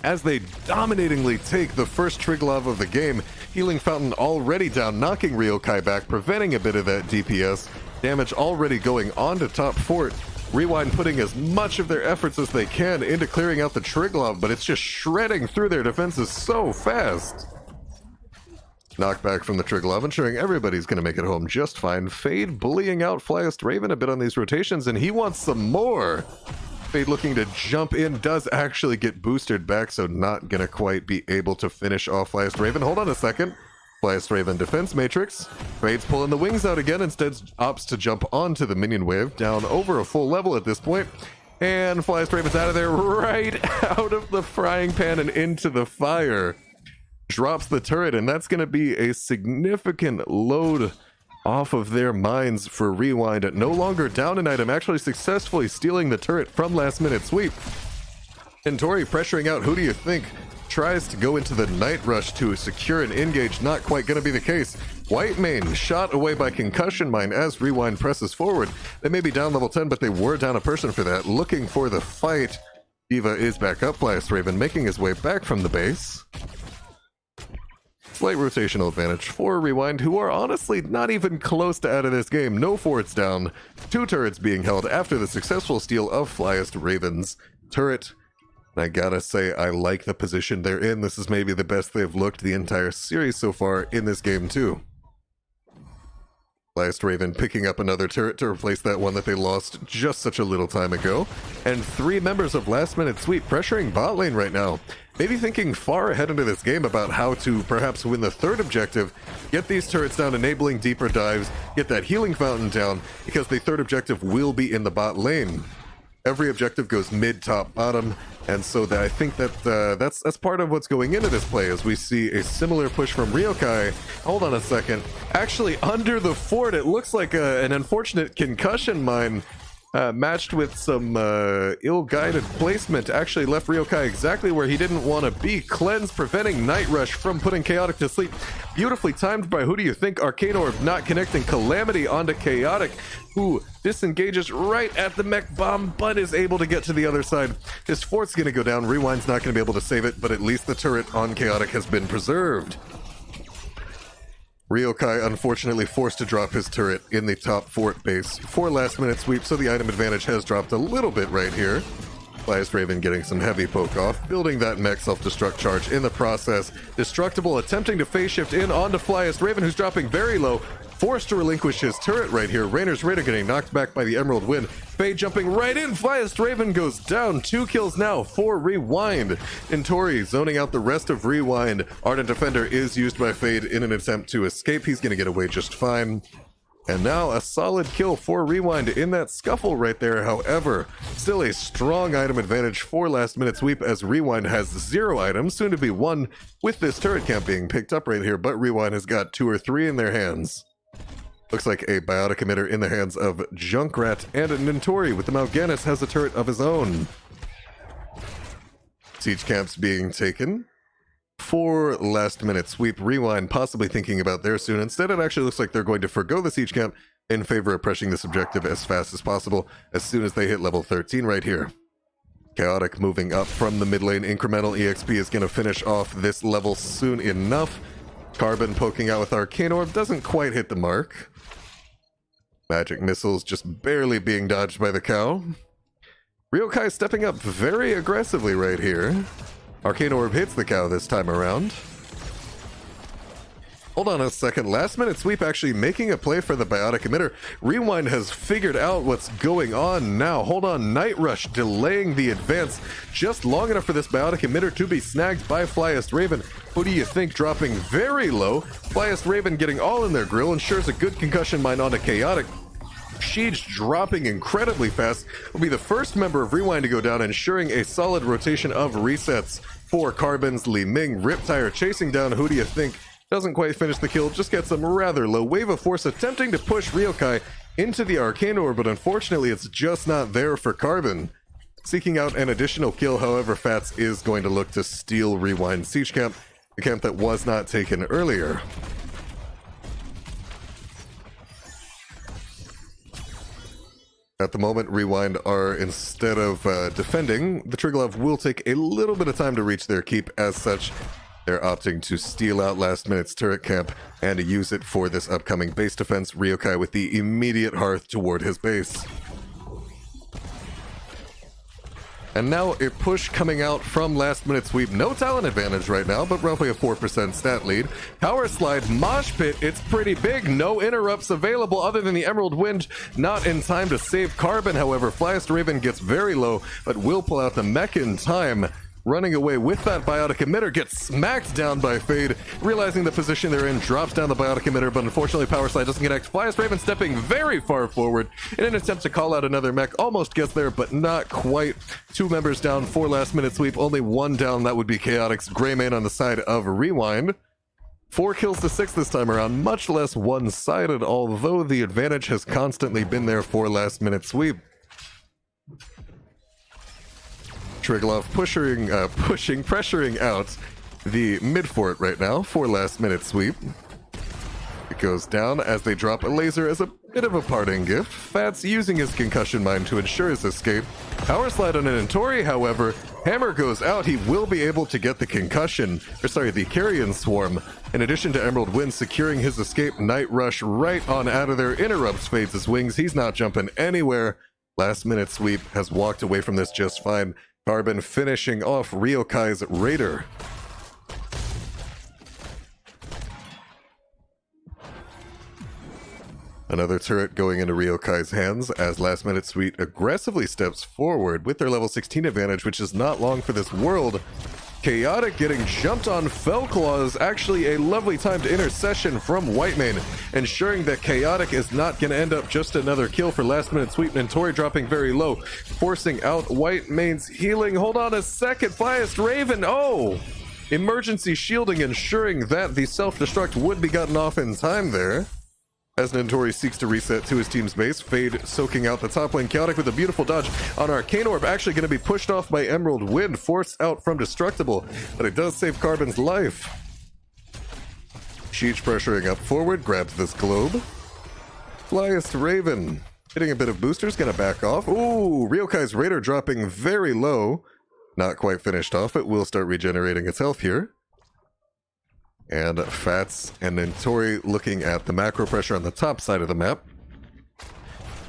S1: as they dominatingly take the first Triglav of the game. Healing Fountain already down, knocking Ryokai back, preventing a bit of that DPS. Damage already going on to top fort. RewinD putting as much of their efforts as they can into clearing out the Triglav, but it's just shredding through their defenses so fast. Knockback from the Triglav, ensuring everybody's going to make it home just fine. Fade bullying out Flyest Raven a bit on these rotations, and he wants some more. Fade looking to jump in, does actually get boosted back, so not going to quite be able to finish off Flyest Raven. Hold on a second. Flyest Raven defense matrix. Fade's pulling the wings out again, instead opts to jump onto the minion wave, down over a full level at this point. And Flyest Raven's out of there, right out of the frying pan and into the fire. Drops the turret, and that's going to be a significant load off of their minds for RewinD. No longer down an item, actually successfully stealing the turret from last minute sweep. And Tori pressuring out, who do you think? Tries to go into the Night Rush to secure an engage, not quite going to be the case. Whitemane shot away by Concussion Mine as RewinD presses forward. They may be down level 10, but they were down a person for that, looking for the fight. Diva is back up, Flyest Raven making his way back from the base. Slight rotational advantage for RewinD, who are honestly not even close to out of this game. No forts down. 2 turrets being held after the successful steal of Flyest Raven's turret. And I gotta say, I like the position they're in. This is maybe the best they've looked the entire series so far in this game too. Flyest Raven picking up another turret to replace that one that they lost just such a little time ago. And 3 members of last minute sweep pressuring bot lane right now. Maybe thinking far ahead into this game about how to perhaps win the 3rd objective, get these turrets down, enabling deeper dives, get that healing fountain down, because the 3rd objective will be in the bot lane. Every objective goes mid, top, bottom, and so I think that that's part of what's going into this play, as we see a similar push from Ryokai. Hold on a second. Actually, under the fort, it looks like an unfortunate concussion mine matched with some ill-guided placement actually left Ryokai exactly where he didn't want to be. Cleanse preventing Night Rush from putting Chaotic to sleep. Beautifully timed by, who do you think? Arcane Orb not connecting Calamity onto Chaotic, who disengages right at the mech bomb, but is able to get to the other side. His fort's going to go down. RewinD's not going to be able to save it, but at least the turret on Chaotic has been preserved. Ryokai unfortunately forced to drop his turret in the top fort base for last minute sweep, so the item advantage has dropped a little bit right here. Flyest Raven getting some heavy poke off, building that mech self-destruct charge in the process. Destructible attempting to phase shift in onto Flyest Raven, who's dropping very low. forced to relinquish his turret right here. Rainer's Raider getting knocked back by the Emerald Wind. Fade jumping right in. Flyest Raven goes down. 2 kills now for RewinD. And Tori zoning out the rest of RewinD. Ardent Defender is used by Fade in an attempt to escape. He's going to get away just fine. And now a solid kill for RewinD in that scuffle right there. However, still a strong item advantage for last minute sweep as RewinD has 0 items, soon to be 1 with this turret camp being picked up right here, but RewinD has got 2 or 3 in their hands. Looks like a biotic emitter in the hands of Junkrat, and Nintori with the Mal'Ganis has a turret of his own. Siege camps being taken. For last minute sweep, RewinD possibly thinking about there soon. Instead, it actually looks like they're going to forgo the siege camp in favor of pressing this objective as fast as possible as soon as they hit level 13 right here. Chaotic moving up from the mid lane. Incremental EXP is going to finish off this level soon enough. Carbon poking out with Arcane Orb doesn't quite hit the mark. Magic missiles just barely being dodged by the cow. Ryokai stepping up very aggressively right here. Arcane Orb hits the cow this time around. Hold on a second. Last minute sweep actually making a play for the biotic emitter. RewinD has figured out what's going on now. Hold on. Night Rush delaying the advance just long enough for this biotic emitter to be snagged by Flyest Raven. Who do you think dropping very low? Flyest Raven getting all in their grill, ensures a good concussion mine onto Chaotic. Siege dropping incredibly fast will be the first member of RewinD to go down, ensuring a solid rotation of resets for Carbon's Li Ming. Riptire chasing down Who Do You Think? Doesn't quite finish the kill, just gets them rather low. Wave of Force attempting to push Ryokai into the Arcane Orb, but unfortunately it's just not there for Carbon. Seeking out an additional kill, however, Fats is going to look to steal RewinD Siege Camp, the camp that was not taken earlier. At the moment, RewinD are, instead of defending, the Triglav will take a little bit of time to reach their keep. As such, they're opting to steal out last minute's turret camp and use it for this upcoming base defense. Ryokai with the immediate hearth toward his base. And now a push coming out from last minute sweep. No talent advantage right now, but roughly a 4% stat lead. Power slide, mosh pit, it's pretty big. No interrupts available other than the Emerald Wind. Not in time to save Carbon, however. Flyest Raven gets very low, but will pull out the mech in time. Running away with that biotic emitter, gets smacked down by Fade. Realizing the position they're in, drops down the biotic emitter, but unfortunately Power Slide doesn't connect. Flyest Raven stepping very far forward in an attempt to call out another mech. Almost gets there, but not quite. 2 members down for last minute sweep. Only 1 down, that would be Chaotic's Greymane on the side of RewinD. 4 kills to 6 this time around, much less one-sided, although the advantage has constantly been there for last minute sweep. Triglav pressuring out the mid fort right now for last minute sweep. It goes down as they drop a laser as a bit of a parting gift. Fats using his concussion mine to ensure his escape. Power slide on an Nintori, however. Hammer goes out. He will be able to get the the Carrion Swarm. In addition to Emerald Wind securing his escape, Night Rush right on out of there. Interrupts Fades' wings. He's not jumping anywhere. Last minute sweep has walked away from this just fine. Carbon finishing off Ryokai's Raider. Another turret going into Ryokai's hands as last minute sweep aggressively steps forward with their level 16 advantage, which is not long for this world. Chaotic getting jumped on. Fellclaw is actually a lovely timed intercession from Whitemane, ensuring that Chaotic is not going to end up just another kill for last minute sweep. Nintori dropping very low, forcing out Whitemane's healing. Hold on a second, Flyest Raven, emergency shielding, ensuring that the self-destruct would be gotten off in time there. As Nintori seeks to reset to his team's base, Fade soaking out the top lane. Chaotic with a beautiful dodge on Arcane Orb, actually going to be pushed off by Emerald Wind, forced out from Destructible, but it does save Carbon's life. Siege pressuring up forward, grabs this globe. Flyest Raven hitting a bit of boosters, going to back off. Ooh, Ryokai's Raider dropping very low. Not quite finished off, it will start regenerating its health here. And Fats and Nintori looking at the macro pressure on the top side of the map.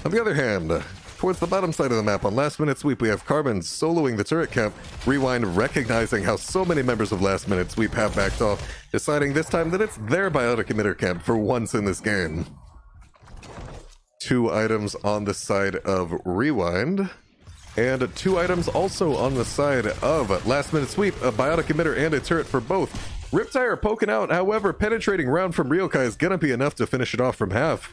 S1: On the other hand, towards the bottom side of the map, on last minute sweep, we have Carbon soloing the turret camp. RewinD recognizing how so many members of last minute sweep have backed off, deciding this time that it's their biotic emitter camp for once in this game. 2 items on the side of RewinD. And 2 items also on the side of Last Minute Sweep, a biotic emitter and a turret for both. Riptire poking out, however, penetrating round from Ryokai is gonna be enough to finish it off from half.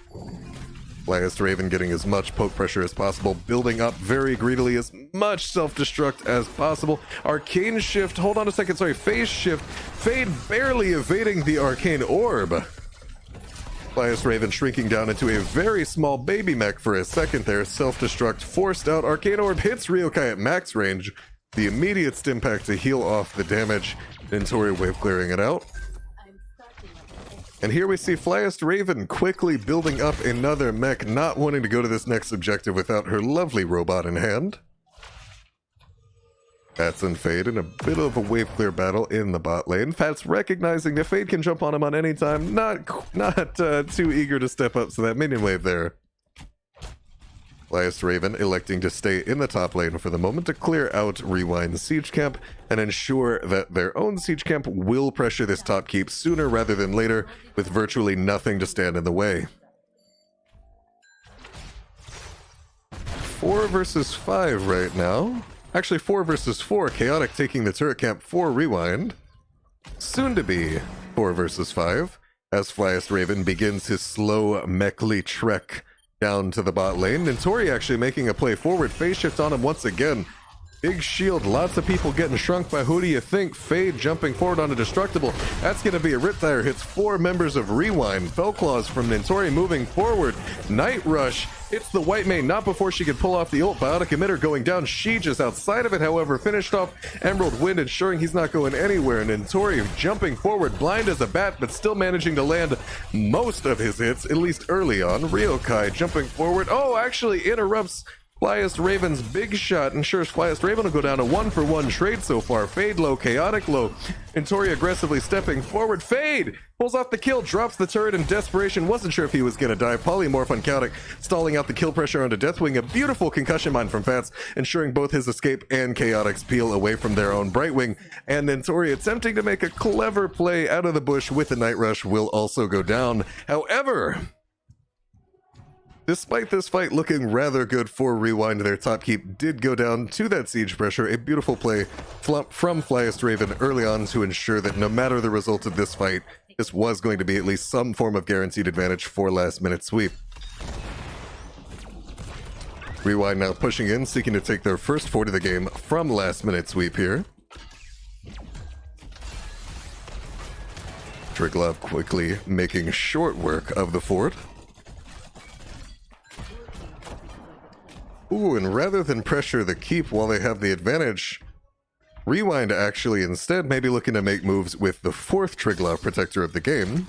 S1: Flyest Raven getting as much poke pressure as possible, building up very greedily, as much self-destruct as possible. Arcane Shift, hold on a second, sorry, Phase Shift. Fade barely evading the Arcane Orb. Flyest Raven shrinking down into a very small baby mech for a second there. Self-destruct forced out. Arcane Orb hits Ryokai at max range. The immediate stim pack to heal off the damage. Nintori wave clearing it out. And here we see Flyest Raven quickly building up another mech, not wanting to go to this next objective without her lovely robot in hand. Fats and Fade in a bit of a wave clear battle in the bot lane. Fats recognizing that Fade can jump on him on any time. Not too eager to step up to that minion wave there. Flyest Raven electing to stay in the top lane for the moment to clear out RewinD's siege camp and ensure that their own siege camp will pressure this top keep sooner rather than later, with virtually nothing to stand in the way. 4 versus 5 right now. Actually, 4 versus 4. Chaotic taking the turret camp for RewinD. Soon to be 4 versus 5, as Flyest Raven begins his slow mechly trek down to the bot lane. Nintori actually making a play forward. Phase shift on him once again. Big shield, lots of people getting shrunk by who do you think? Fade jumping forward on a Destructible. That's going to be a Riptire. Hits 4 members of RewinD. Fellclaws from Nintori moving forward. Night Rush hits the white main, not before she could pull off the ult. Biotic emitter going down. She just outside of it, however, finished off Emerald Wind, ensuring he's not going anywhere. Nintori jumping forward, blind as a bat, but still managing to land most of his hits, at least early on. Ryokai jumping forward. Oh, actually interrupts Flyest Raven's big shot, ensures Flyest Raven will go down a 1-for-1 trade so far. Fade low, Chaotic low. Nintori aggressively stepping forward. Fade pulls off the kill, drops the turret in desperation. Wasn't sure if he was going to die. Polymorph on Chaotic, stalling out the kill pressure onto Deathwing. A beautiful concussion mine from Fats, ensuring both his escape and Chaotic's peel away from their own Brightwing. And Nintori attempting to make a clever play out of the bush with the Night Rush will also go down. However, despite this fight looking rather good for RewinD, their top keep did go down to that siege pressure. A beautiful play from Flyest Raven early on to ensure that no matter the result of this fight, this was going to be at least some form of guaranteed advantage for Last Minute Sweep. RewinD now pushing in, seeking to take their first fort of the game from Last Minute Sweep here. Triglav quickly making short work of the fort. Ooh, and rather than pressure the keep while they have the advantage, RewinD actually instead may be looking to make moves with the 4th Triglav protector of the game.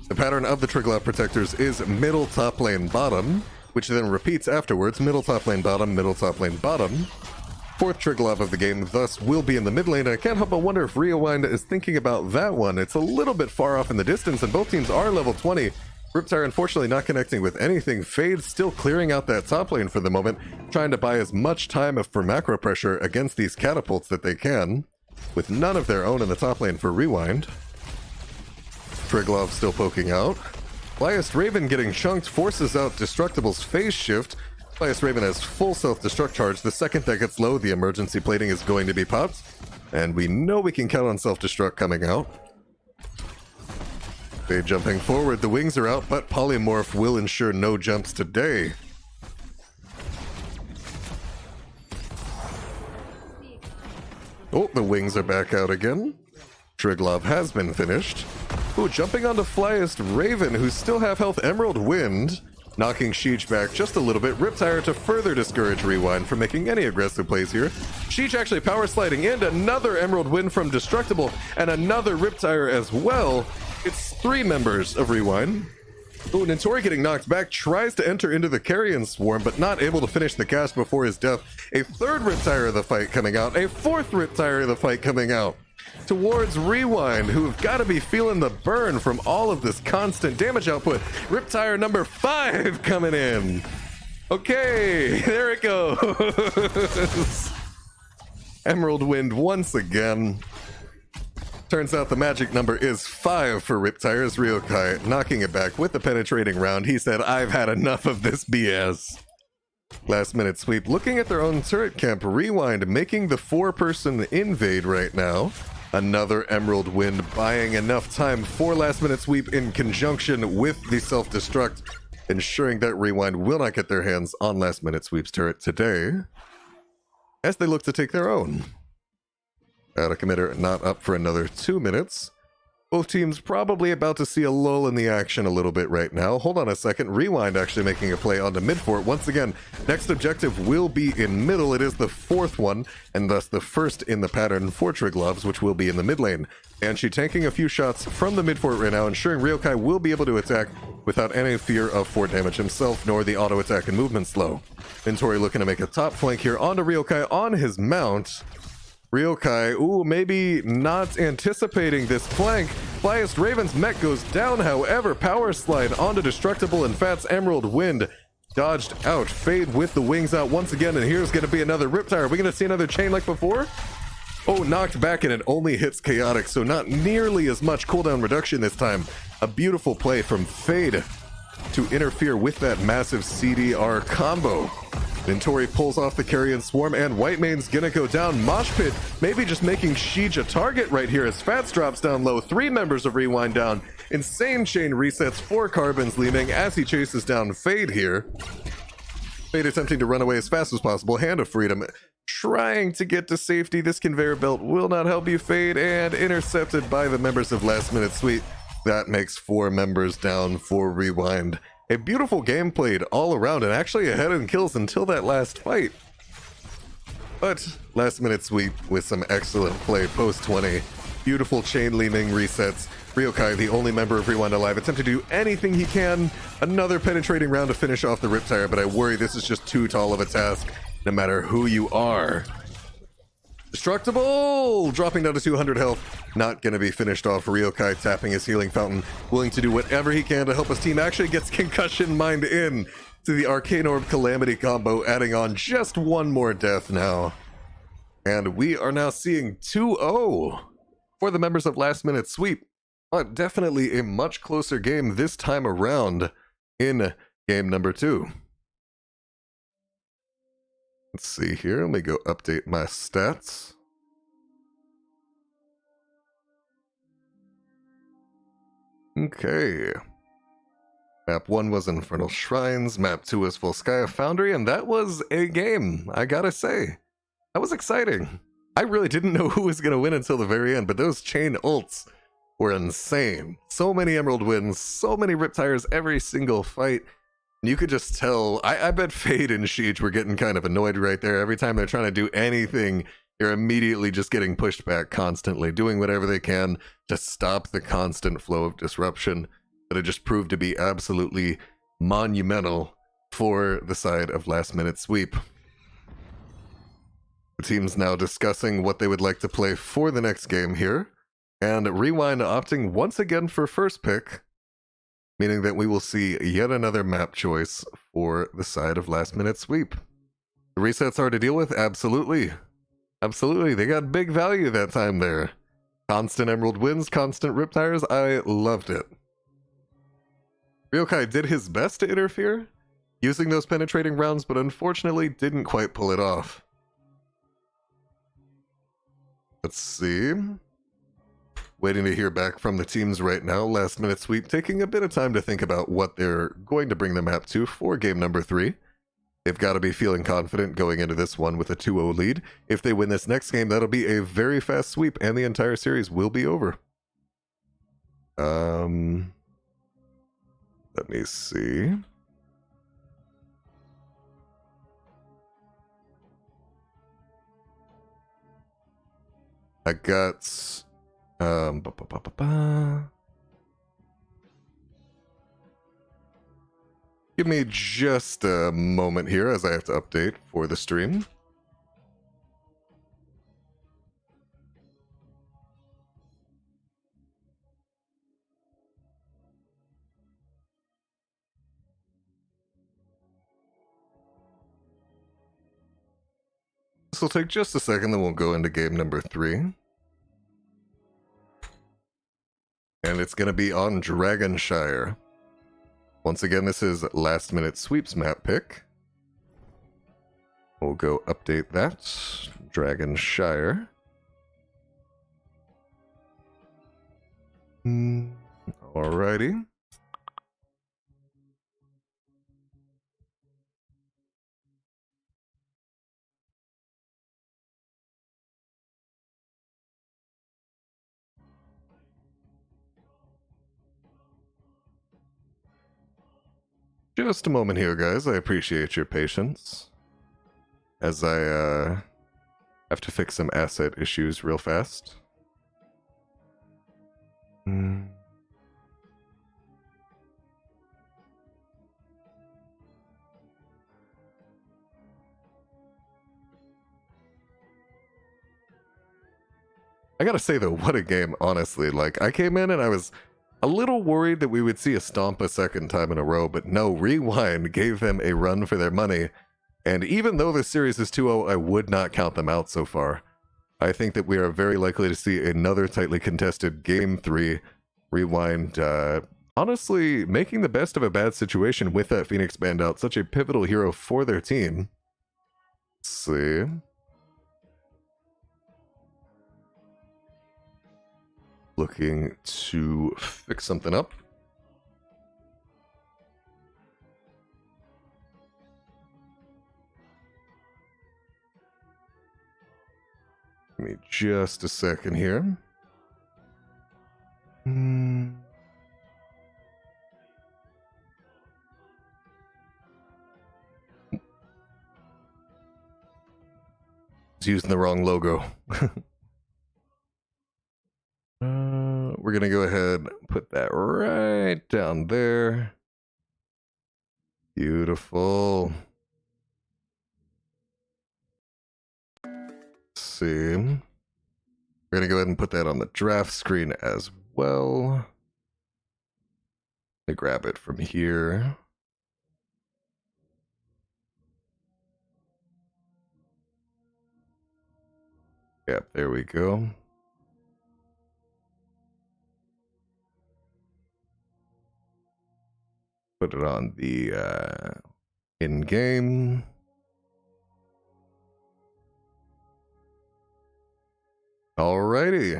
S1: The pattern of the Triglav protectors is middle, top lane, bottom, which then repeats afterwards, middle, top lane, bottom, middle, top lane, bottom. 4th Triglav of the game thus will be in the mid lane, and I can't help but wonder if RewinD is thinking about that one. It's a little bit far off in the distance, and both teams are level 20. Riptire unfortunately not connecting with anything. Fade still clearing out that top lane for the moment, trying to buy as much time for macro pressure against these catapults that they can, with none of their own in the top lane for RewinD. Triglav still poking out. Flyest Raven getting chunked, forces out Destructible's phase shift. Flyest Raven has full self-destruct charge. The second that gets low, the emergency plating is going to be popped, and we know we can count on self-destruct coming out. Fade jumping forward, the wings are out, but Polymorph will ensure no jumps today. Oh, the wings are back out again. Triglav has been finished. Ooh, jumping onto Flyest Raven, who still have health. Emerald Wind, knocking Sheej back just a little bit. Riptire to further discourage RewinD from making any aggressive plays here. Sheej actually power sliding in. Another Emerald Wind from Destructible, and another Riptire as well. It's 3 members of RewinD. Ooh, Nintori getting knocked back, tries to enter into the Carrion Swarm, but not able to finish the cast before his death. A 3rd Riptire of the fight coming out, a 4th Riptire of the fight coming out. Towards RewinD, who have got to be feeling the burn from all of this constant damage output. Riptire number 5 coming in. Okay, there it goes. Emerald Wind once again. Turns out the magic number is 5 for Riptire's Ryokai, knocking it back with the penetrating round. He said, I've had enough of this BS. Last minute sweep. Looking at their own turret camp, RewinD making the 4-person invade right now. Another Emerald Wind buying enough time for last minute sweep in conjunction with the self-destruct, ensuring that RewinD will not get their hands on last minute sweep's turret today, as they look to take their own. Out of committer not up for another 2 minutes. Both teams probably about to see a lull in the action a little bit right now. Hold on a second. RewinD actually making a play onto mid fort. Once again, next objective will be in middle. It is the 4th one, and thus the first in the pattern for Triglovs, which will be in the mid lane. And she tanking a few shots from the mid fort right now, ensuring Ryokai will be able to attack without any fear of fort damage himself, nor the auto attack and movement slow. Ventori looking to make a top flank here onto Ryokai on his mount. Ryokai, ooh, maybe not anticipating this flank. Flyest Raven's mech goes down, however, power slide onto Destructible and Fat's Emerald Wind dodged out. Fade with the wings out once again, and here's going to be another Riptire. Are we going to see another chain like before? Oh, knocked back, and it only hits Chaotic, so not nearly as much cooldown reduction this time. A beautiful play from Fade to interfere with that massive CDR combo. Ventori pulls off the Carrion Swarm, and Whitemane's gonna go down. Mosh Pit maybe just making Sheej a target right here as Fats drops down low. 3 members of RewinD down. Insane chain resets, 4 carbons leaving as he chases down Fade here. Fade attempting to run away as fast as possible. Hand of Freedom trying to get to safety. This conveyor belt will not help you, Fade, and intercepted by the members of Last Minute Sweep. That makes 4 members down for RewinD. A beautiful game played all around, and actually ahead in kills until that last fight. But last minute sweep with some excellent play post 20. Beautiful chain leaning resets. Ryokai, the only member of RewinD alive, attempt to do anything he can. Another penetrating round to finish off the Riptire, but I worry this is just too tall of a task, no matter who you are. Destructible! Dropping down to 200 health. Not going to be finished off. Ryokai tapping his healing fountain. Willing to do whatever he can to help his team. Actually gets Concussion Mind in to the Arcane Orb Calamity combo, adding on just 1 more death now. And we are now seeing 2-0 for the members of Last Minute Sweep. But definitely a much closer game this time around in game number 2. Let's see here. Let me go update my stats. Okay. Map 1 was Infernal Shrines. Map 2 was Full Sky of Foundry, and that was a game, I gotta say. That was exciting. I really didn't know who was gonna win until the very end, but those chain ults were insane. So many Emerald wins, so many Riptires every single fight. You could just tell, I bet Fade and Sheej were getting kind of annoyed right there. Every time they're trying to do anything, you're immediately just getting pushed back constantly, doing whatever they can to stop the constant flow of disruption. But it just proved to be absolutely monumental for the side of Last Minute Sweep. The team's now discussing what they would like to play for the next game here, and RewinD opting once again for first pick, meaning that we will see yet another map choice for the side of Last Minute Sweep. The resets are to deal with? Absolutely. Absolutely. They got big value that time there. Constant Emerald wins, constant Riptires. I loved it. Ryokai did his best to interfere, using those penetrating rounds, but unfortunately didn't quite pull it off. Let's see. Waiting to hear back from the teams right now. Last Minute Sweep taking a bit of time to think about what they're going to bring the map to for game number 3. They've got to be feeling confident going into this one with a 2-0 lead. If they win this next game, that'll be a very fast sweep, and the entire series will be over. Let me see. I got... Give me just a moment here as I have to update for the stream. This will take just a second, then we'll go into game number 3. And it's going to be on Dragonshire. Once again, this is last minute sweeps map pick. We'll go update that. Dragonshire. Alrighty. Just a moment here, guys. I appreciate your patience. As I have to fix some asset issues real fast. I gotta say though, what a game, honestly. Like, I came in and I was a little worried that we would see a stomp a second time in a row, but no, RewinD gave them a run for their money. And even though the series is 2-0, I would not count them out so far. I think that we are very likely to see another tightly contested Game 3. RewinD, honestly, making the best of a bad situation with that Phoenix band out, such a pivotal hero for their team. Let's see. Looking to fix something up. Give me just a second here. It's using the wrong logo. We're gonna go ahead and put that right down there. Beautiful. Let's see. We're gonna go ahead and put that on the draft screen as well. I grab it from here. Yep, there we go. Put it on the in-game. Alrighty.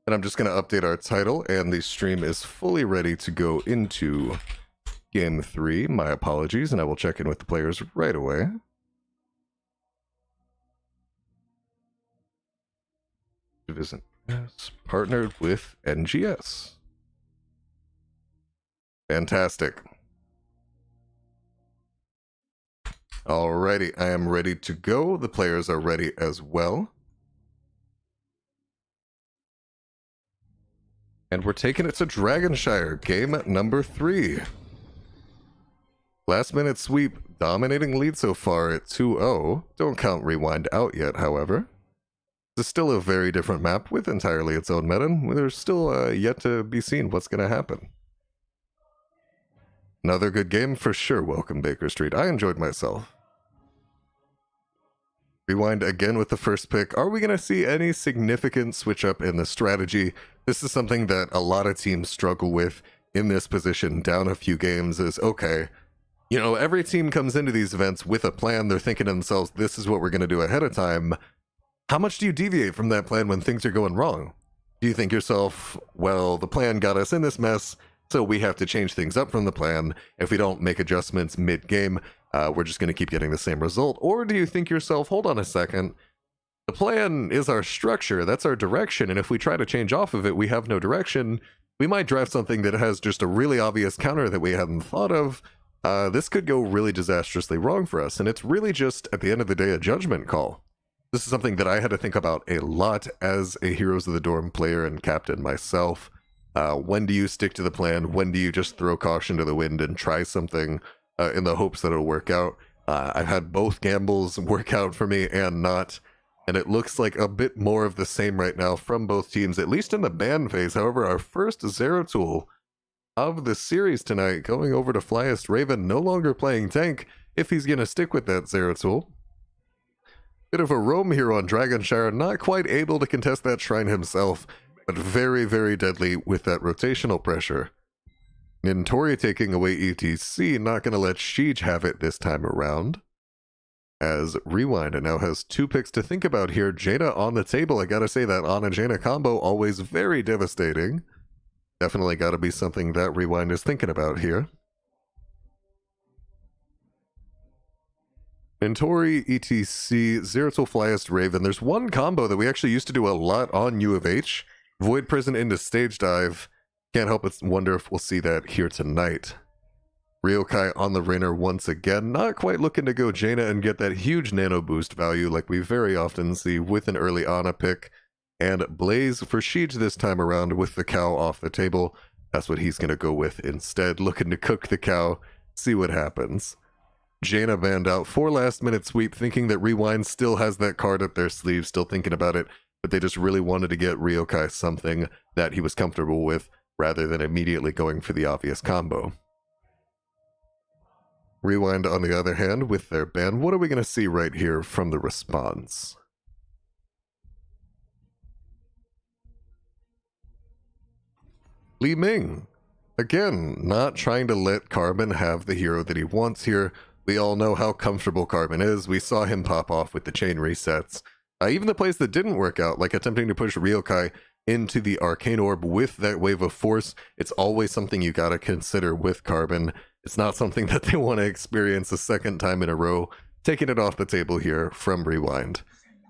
S1: And I'm just going to update our title, and the stream is fully ready to go into Game 3. My apologies, and I will check in with the players right away. Division S partnered with NGS. Fantastic. Alrighty, I am ready to go. The players are ready as well. And we're taking it to Dragonshire, game number 3. Last minute sweep, dominating lead so far at 2-0. Don't count RewinD out yet, however. This is still a very different map with entirely its own meta. There's still yet to be seen what's going to happen. Another good game for sure. Welcome, Baker Street. I enjoyed myself. RewinD again with the first pick. Are we going to see any significant switch up in the strategy? This is something that a lot of teams struggle with in this position, down a few games, is okay. You know, every team comes into these events with a plan. They're thinking to themselves, this is what we're going to do ahead of time. How much do you deviate from that plan when things are going wrong? Do you think yourself, well, the plan got us in this mess, so we have to change things up from the plan. If we don't make adjustments mid-game, we're just going to keep getting the same result? Or do you think yourself, hold on a second, the plan is our structure, that's our direction, and if we try to change off of it, we have no direction. We might draft something that has just a really obvious counter that we hadn't thought of. This could go really disastrously wrong for us, and it's really just, at the end of the day, a judgment call. This is something that I had to think about a lot as a Heroes of the Dorm player and captain myself. When do you stick to the plan? When do you just throw caution to the wind and try something in the hopes that it'll work out? I've had both gambles work out for me and not, and it looks like a bit more of the same right now from both teams, at least in the ban phase. However, our first Zeratul of the series tonight going over to Flyest Raven, no longer playing tank if he's going to stick with that Zeratul. Bit of a roam here on Dragonshire, not quite able to contest that shrine himself. but very, very deadly with that rotational pressure. Nintori taking away ETC, not going to let Siege have it this time around. As RewinD now has 2 picks to think about here. Jaina on the table. I gotta say that Ana Jaina combo always very devastating. Definitely gotta be something that RewinD is thinking about here. Nintori, ETC, Zeratul, Flyest, Raven. There's one combo that we actually used to do a lot on U of H. Void Prison into Stage Dive. Can't help but wonder if we'll see that here tonight. Ryokai on the Rainer once again, not quite looking to go Jaina and get that huge nano boost value like we very often see with an early Ana pick. And Blaze for Siege this time around with the cow off the table. That's what he's going to go with instead, looking to cook the cow, see what happens. Jaina banned out for last minute sweep, thinking that RewinD still has that card up their sleeve, still thinking about it, but they just really wanted to get Ryokai something that he was comfortable with, rather than immediately going for the obvious combo. RewinD, on the other hand, with their ban, what are we going to see right here from the response? Li Ming, again, not trying to let Carbon have the hero that he wants here. We all know how comfortable Carbon is. We saw him pop off with the chain resets. Even the plays that didn't work out, like attempting to push Ryokai into the Arcane Orb with that wave of force, it's always something you gotta consider with Carbon. It's not something that they want to experience a second time in a row. Taking it off the table here from RewinD.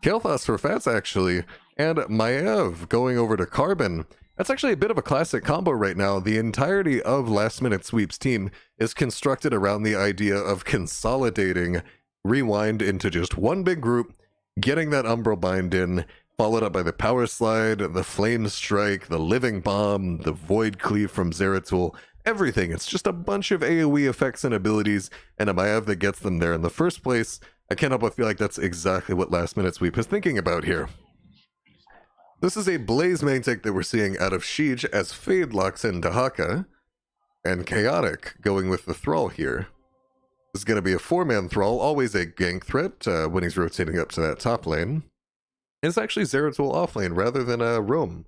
S1: Kael'thas for Fats, actually, and Maiev going over to Carbon. That's actually a bit of a classic combo right now. The entirety of Last Minute Sweep's team is constructed around the idea of consolidating RewinD into just one big group, getting that Umbral Bind in, followed up by the Power Slide, the Flame Strike, the Living Bomb, the Void Cleave from Zeratul, everything. It's just a bunch of AoE effects and abilities, and a Maiev that gets them there in the first place. I can't help but feel like that's exactly what Last Minute Sweep is thinking about here. This is a Blaze main take that we're seeing out of Siege as Fade locks in Dahaka, and Chaotic going with the Thrall here. This is going to be a 4-man Thrall, always a gank threat when he's rotating up to that top lane. It's actually Zeratul offlane rather than a roam,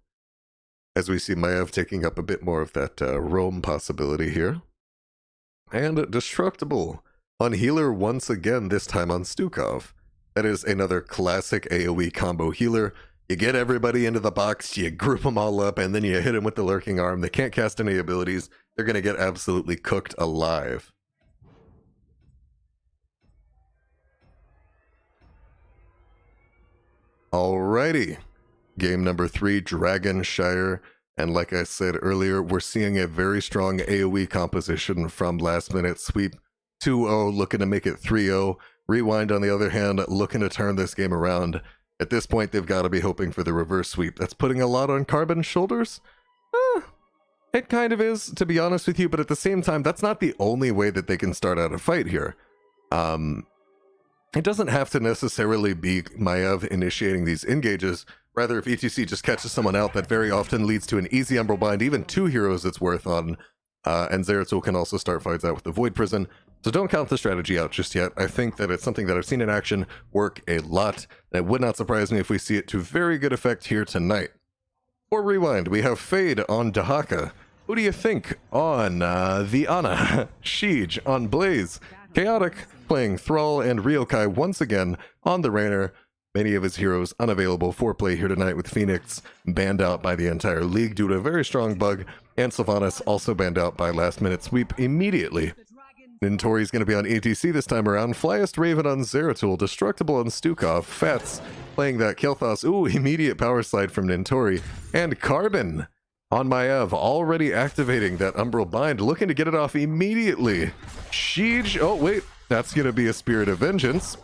S1: as we see Maiev taking up a bit more of that roam possibility here. And Destructible on healer once again, this time on Stukov. That is another classic AoE combo healer. You get everybody into the box, you group them all up, and then you hit them with the Lurking Arm. They can't cast any abilities. They're going to get absolutely cooked alive. Alrighty. Game number 3, Dragonshire. And like I said earlier, we're seeing a very strong AoE composition from Last Minute Sweep. 2-0, looking to make it 3-0. RewinD, on the other hand, looking to turn this game around. At this point, they've got to be hoping for the reverse sweep. That's putting a lot on Carbon's shoulders. It kind of is, to be honest with you, but at the same time, that's not the only way that they can start out a fight here. It doesn't have to necessarily be Maiev initiating these engages. Rather, if ETC just catches someone out, that very often leads to an easy Umbral Bind, even 2 heroes it's worth on. And Zeratul can also start fights out with the Void Prison. So don't count the strategy out just yet. I think that it's something that I've seen in action work a lot. And it would not surprise me if we see it to very good effect here tonight. For RewinD, we have Fade on Dahaka. Who do you think on the Ana? Siege on Blaze. Chaotic playing Thrall, and Ryokai once again on the Rainer. Many of his heroes unavailable for play here tonight, with Phoenix banned out by the entire league due to a very strong bug, and Sylvanas also banned out by Last Minute Sweep immediately. Nintori's going to be on ETC this time around. Flyest Raven on Zeratul. Destructible on Stukov. Fats playing that Kael'thas. Ooh, immediate power slide from Nintori. And Carbon on Maiev, already activating that Umbral Bind, looking to get it off immediately. Siege, oh wait, that's going to be a Spirit of Vengeance.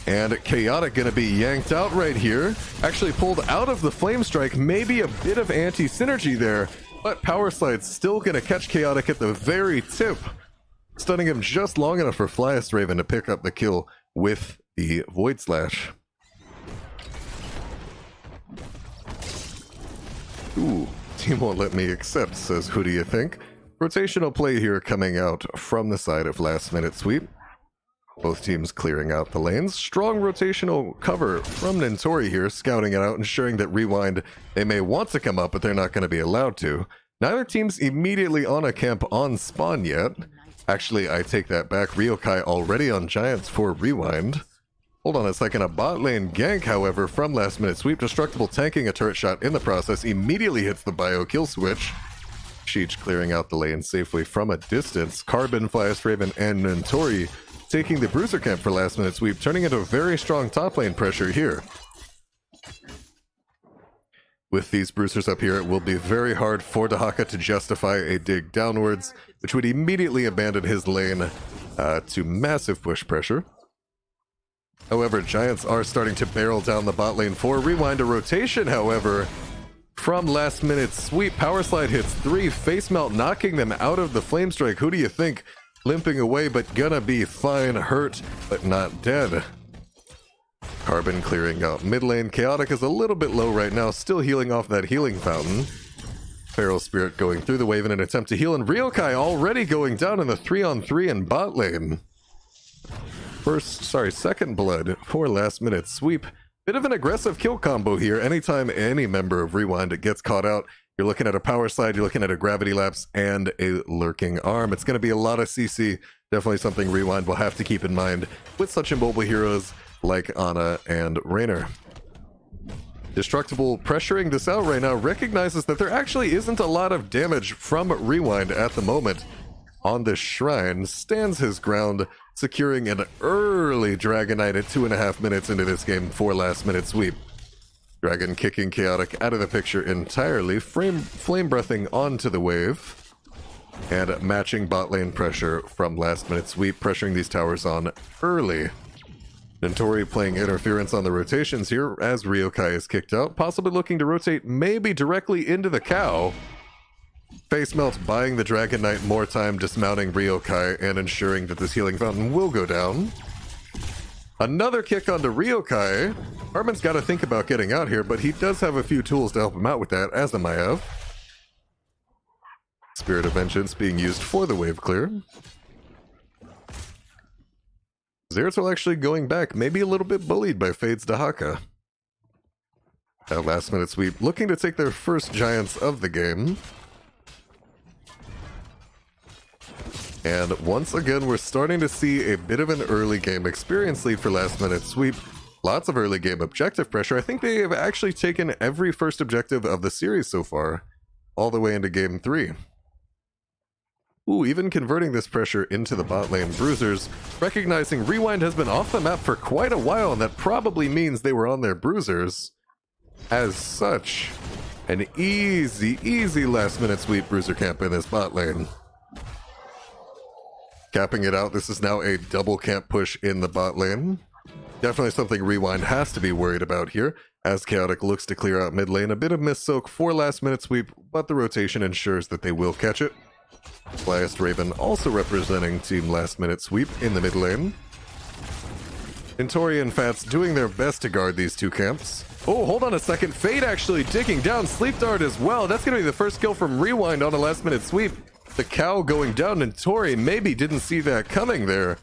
S1: And Chaotic going to be yanked out right here. Actually pulled out of the Flame Strike. Maybe a bit of anti-synergy there, but Power Slide's still going to catch Chaotic at the very tip, stunning him just long enough for Flyest Raven to pick up the kill with the Void Slash. Ooh, team won't let me accept, says who do you think? Rotational play here coming out from the side of Last Minute Sweep. Both teams clearing out the lanes. Strong rotational cover from Nintori here, scouting it out, ensuring that RewinD, they may want to come up, but they're not going to be allowed to. Neither team's immediately on a camp on spawn yet. Actually, I take that back. Ryokai already on Giants for RewinD. Hold on a second. A bot lane gank, however, from last minute sweep. Destructible tanking a turret shot in the process. Immediately hits the bio kill switch. Sheech clearing out the lane safely from a distance. Carbon, Flyest Raven, and Nintori taking the bruiser camp for last minute sweep, turning into a very strong top lane pressure here. With these bruisers up here, it will be very hard for Dahaka to justify a dig downwards, which would immediately abandon his lane to massive push pressure. However, Giants are starting to barrel down the bot lane for RewinD. A rotation, however, from last minute sweep. Power slide hits 3, face melt knocking them out of the flame strike. Who do you think? Limping away, but gonna be fine. Hurt, but not dead. Carbon clearing out mid lane. Chaotic is a little bit low right now, still healing off that healing fountain. Feral Spirit going through the wave in an attempt to heal, and Ryokai already going down in the 3-on-3 in bot lane. Second blood for last minute sweep. Bit of an aggressive kill combo here. Anytime any member of RewinD gets caught out, you're looking at a power slide, you're looking at a gravity lapse, and a lurking arm. It's going to be a lot of CC. Definitely something RewinD will have to keep in mind with such immobile heroes like Ana and Raynor. Destructible pressuring this out right now recognizes that there actually isn't a lot of damage from RewinD at the moment on this shrine. Stands his ground, securing an early Dragonite at 2.5 minutes into this game for last minute sweep. Dragon kicking Chaotic out of the picture entirely, flame breathing onto the wave, and matching bot lane pressure from last minute sweep, pressuring these towers on early. Nintori playing interference on the rotations here as Ryokai is kicked out, possibly looking to rotate maybe directly into the cow. Face Melt buying the Dragon Knight more time, dismounting Ryokai and ensuring that this healing fountain will go down. Another kick onto Ryokai. Harmon's got to think about getting out here, but he does have a few tools to help him out with that, as the Maiev. Spirit of Vengeance being used for the wave clear. Zeratul actually going back, maybe a little bit bullied by Fade's Dahaka. That last minute sweep, looking to take their first Giants of the game. And once again, we're starting to see a bit of an early game experience lead for last minute sweep. Lots of early game objective pressure. I think they have actually taken every first objective of the series so far, all the way into game 3. Ooh, even converting this pressure into the bot lane bruisers, recognizing RewinD has been off the map for quite a while, and that probably means they were on their bruisers. As such, an easy last minute sweep bruiser camp in this bot lane. Capping it out, this is now a double camp push in the bot lane. Definitely something RewinD has to be worried about here, as Chaotic looks to clear out mid lane. A bit of miss soak for last minute sweep, but the rotation ensures that they will catch it. Flyest Raven also representing team last minute sweep in the mid lane. Nintori and Fats doing their best to guard these two camps. Oh, hold on a second. Fade actually digging down Sleep Dart as well. That's going to be the first kill from RewinD on a last minute sweep. The cow going down, and Tori maybe didn't see that coming there.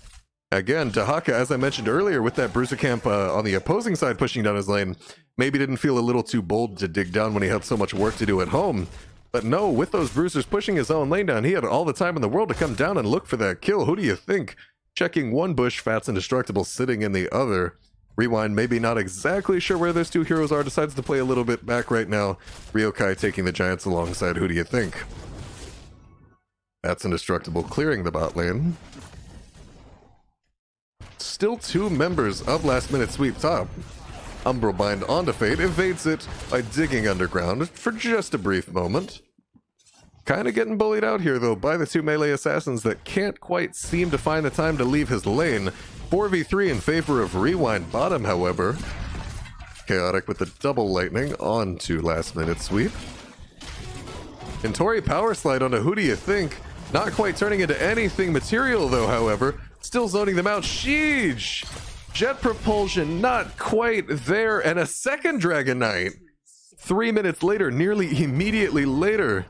S1: Again, Dahaka, as I mentioned earlier, with that bruiser camp on the opposing side pushing down his lane, maybe didn't feel a little too bold to dig down when he had so much work to do at home. But no, with those bruisers pushing his own lane down, he had all the time in the world to come down and look for that kill. Who do you think? Checking one bush, Fats Indestructible sitting in the other. RewinD maybe not exactly sure where those two heroes are, decides to play a little bit back right now. Ryokai taking the Giants alongside. Who do you think? That's Indestructible clearing the bot lane. Still two members of last minute sweep top. Umbral Bind onto Fade, evades it by digging underground for just a brief moment. Kind of getting bullied out here though by the two melee assassins that can't quite seem to find the time to leave his lane. 4v3 in favor of RewinD bottom, however. Chaotic with the double lightning onto last minute sweep. Nintori power slide onto Who Do You Think? Not quite turning into anything material though, however. Still zoning them out. Sheesh! Jet propulsion not quite there, and a second Dragon Knight. 3 minutes later, nearly immediately later.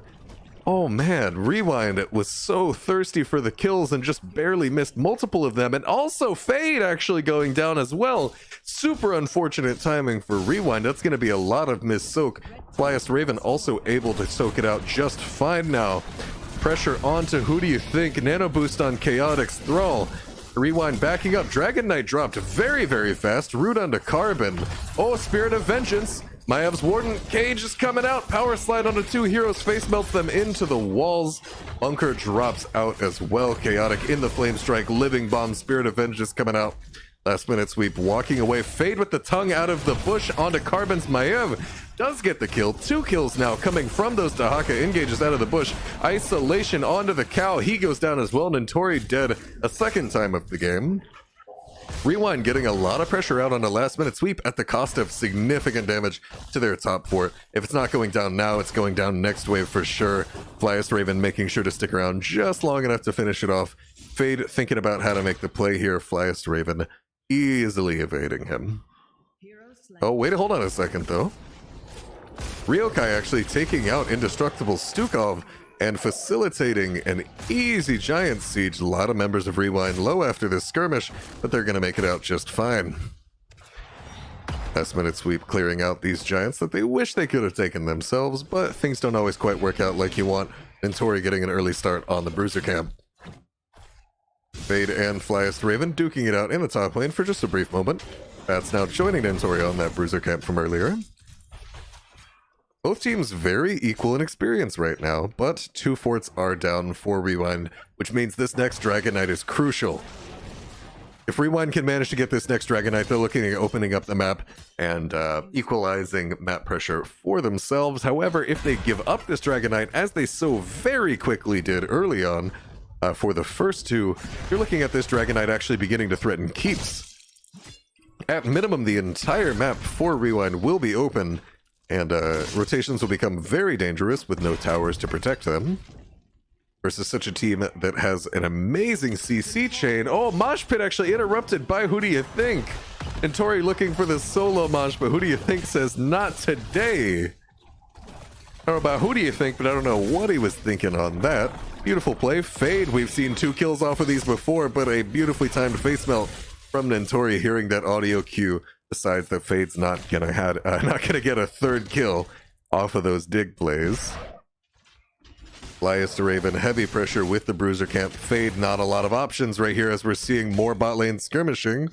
S1: Oh man, RewinD was so thirsty for the kills and just barely missed multiple of them, and also Fade actually going down as well. Super unfortunate timing for RewinD. That's going to be a lot of missed soak. Flyest Raven also able to soak it out just fine now. Pressure onto who do you think? Nano boost on Chaotic's Thrall. RewinD backing up. Dragon Knight dropped very, very fast. Root onto Carbon. Oh, Spirit of Vengeance. Mayav's Warden Cage is coming out. Power slide onto two heroes. Face melts them into the walls. Bunker drops out as well. Chaotic in the Flame Strike. Living Bomb. Spirit of Vengeance coming out. Last minute sweep walking away. Fade with the tongue out of the bush onto Carbon's Maiev. Does get the kill. 2 kills now coming from those Dahaka. Engages out of the bush. Isolation onto the cow. He goes down as well. Nentori dead a second time of the game. RewinD getting a lot of pressure out on a last minute sweep at the cost of significant damage to their top 4. If it's not going down now, it's going down next wave for sure. Flyest Raven making sure to stick around just long enough to finish it off. Fade thinking about how to make the play here. Flyest Raven easily evading him. Oh, wait, hold on a second though. Ryokai actually taking out Indestructible Stukov and facilitating an easy giant siege. A lot of members of RewinD low after this skirmish, but they're going to make it out just fine. Last minute sweep clearing out these giants that they wish they could have taken themselves, but things don't always quite work out like you want. Nentori getting an early start on the Bruiser camp. Fade and Flyest Raven duking it out in the top lane for just a brief moment. That's now joining Nentori on that Bruiser camp from earlier. Both teams very equal in experience right now, but 2 forts are down for RewinD, which means this next Dragon Knight is crucial. If RewinD can manage to get this next Dragon Knight, they're looking at opening up the map and equalizing map pressure for themselves. However, if they give up this Dragon Knight, as they so very quickly did early on for the first 2, you're looking at this Dragon Knight actually beginning to threaten keeps. At minimum, the entire map for RewinD will be open, and rotations will become very dangerous with no towers to protect them. Versus such a team that has an amazing CC chain. Oh, Mosh Pit actually interrupted by who do you think? And Tori looking for the solo Mosh, but who do you think says not today? I don't know about who do you think, but I don't know what he was thinking on that. Beautiful play. Fade, we've seen 2 kills off of these before, but a beautifully timed face melt from Nentori hearing that audio cue. Decides that Fade's not gonna get a 3rd kill off of those dig plays. Flyest Raven heavy pressure with the Bruiser camp. Fade not a lot of options right here as we're seeing more bot lane skirmishing.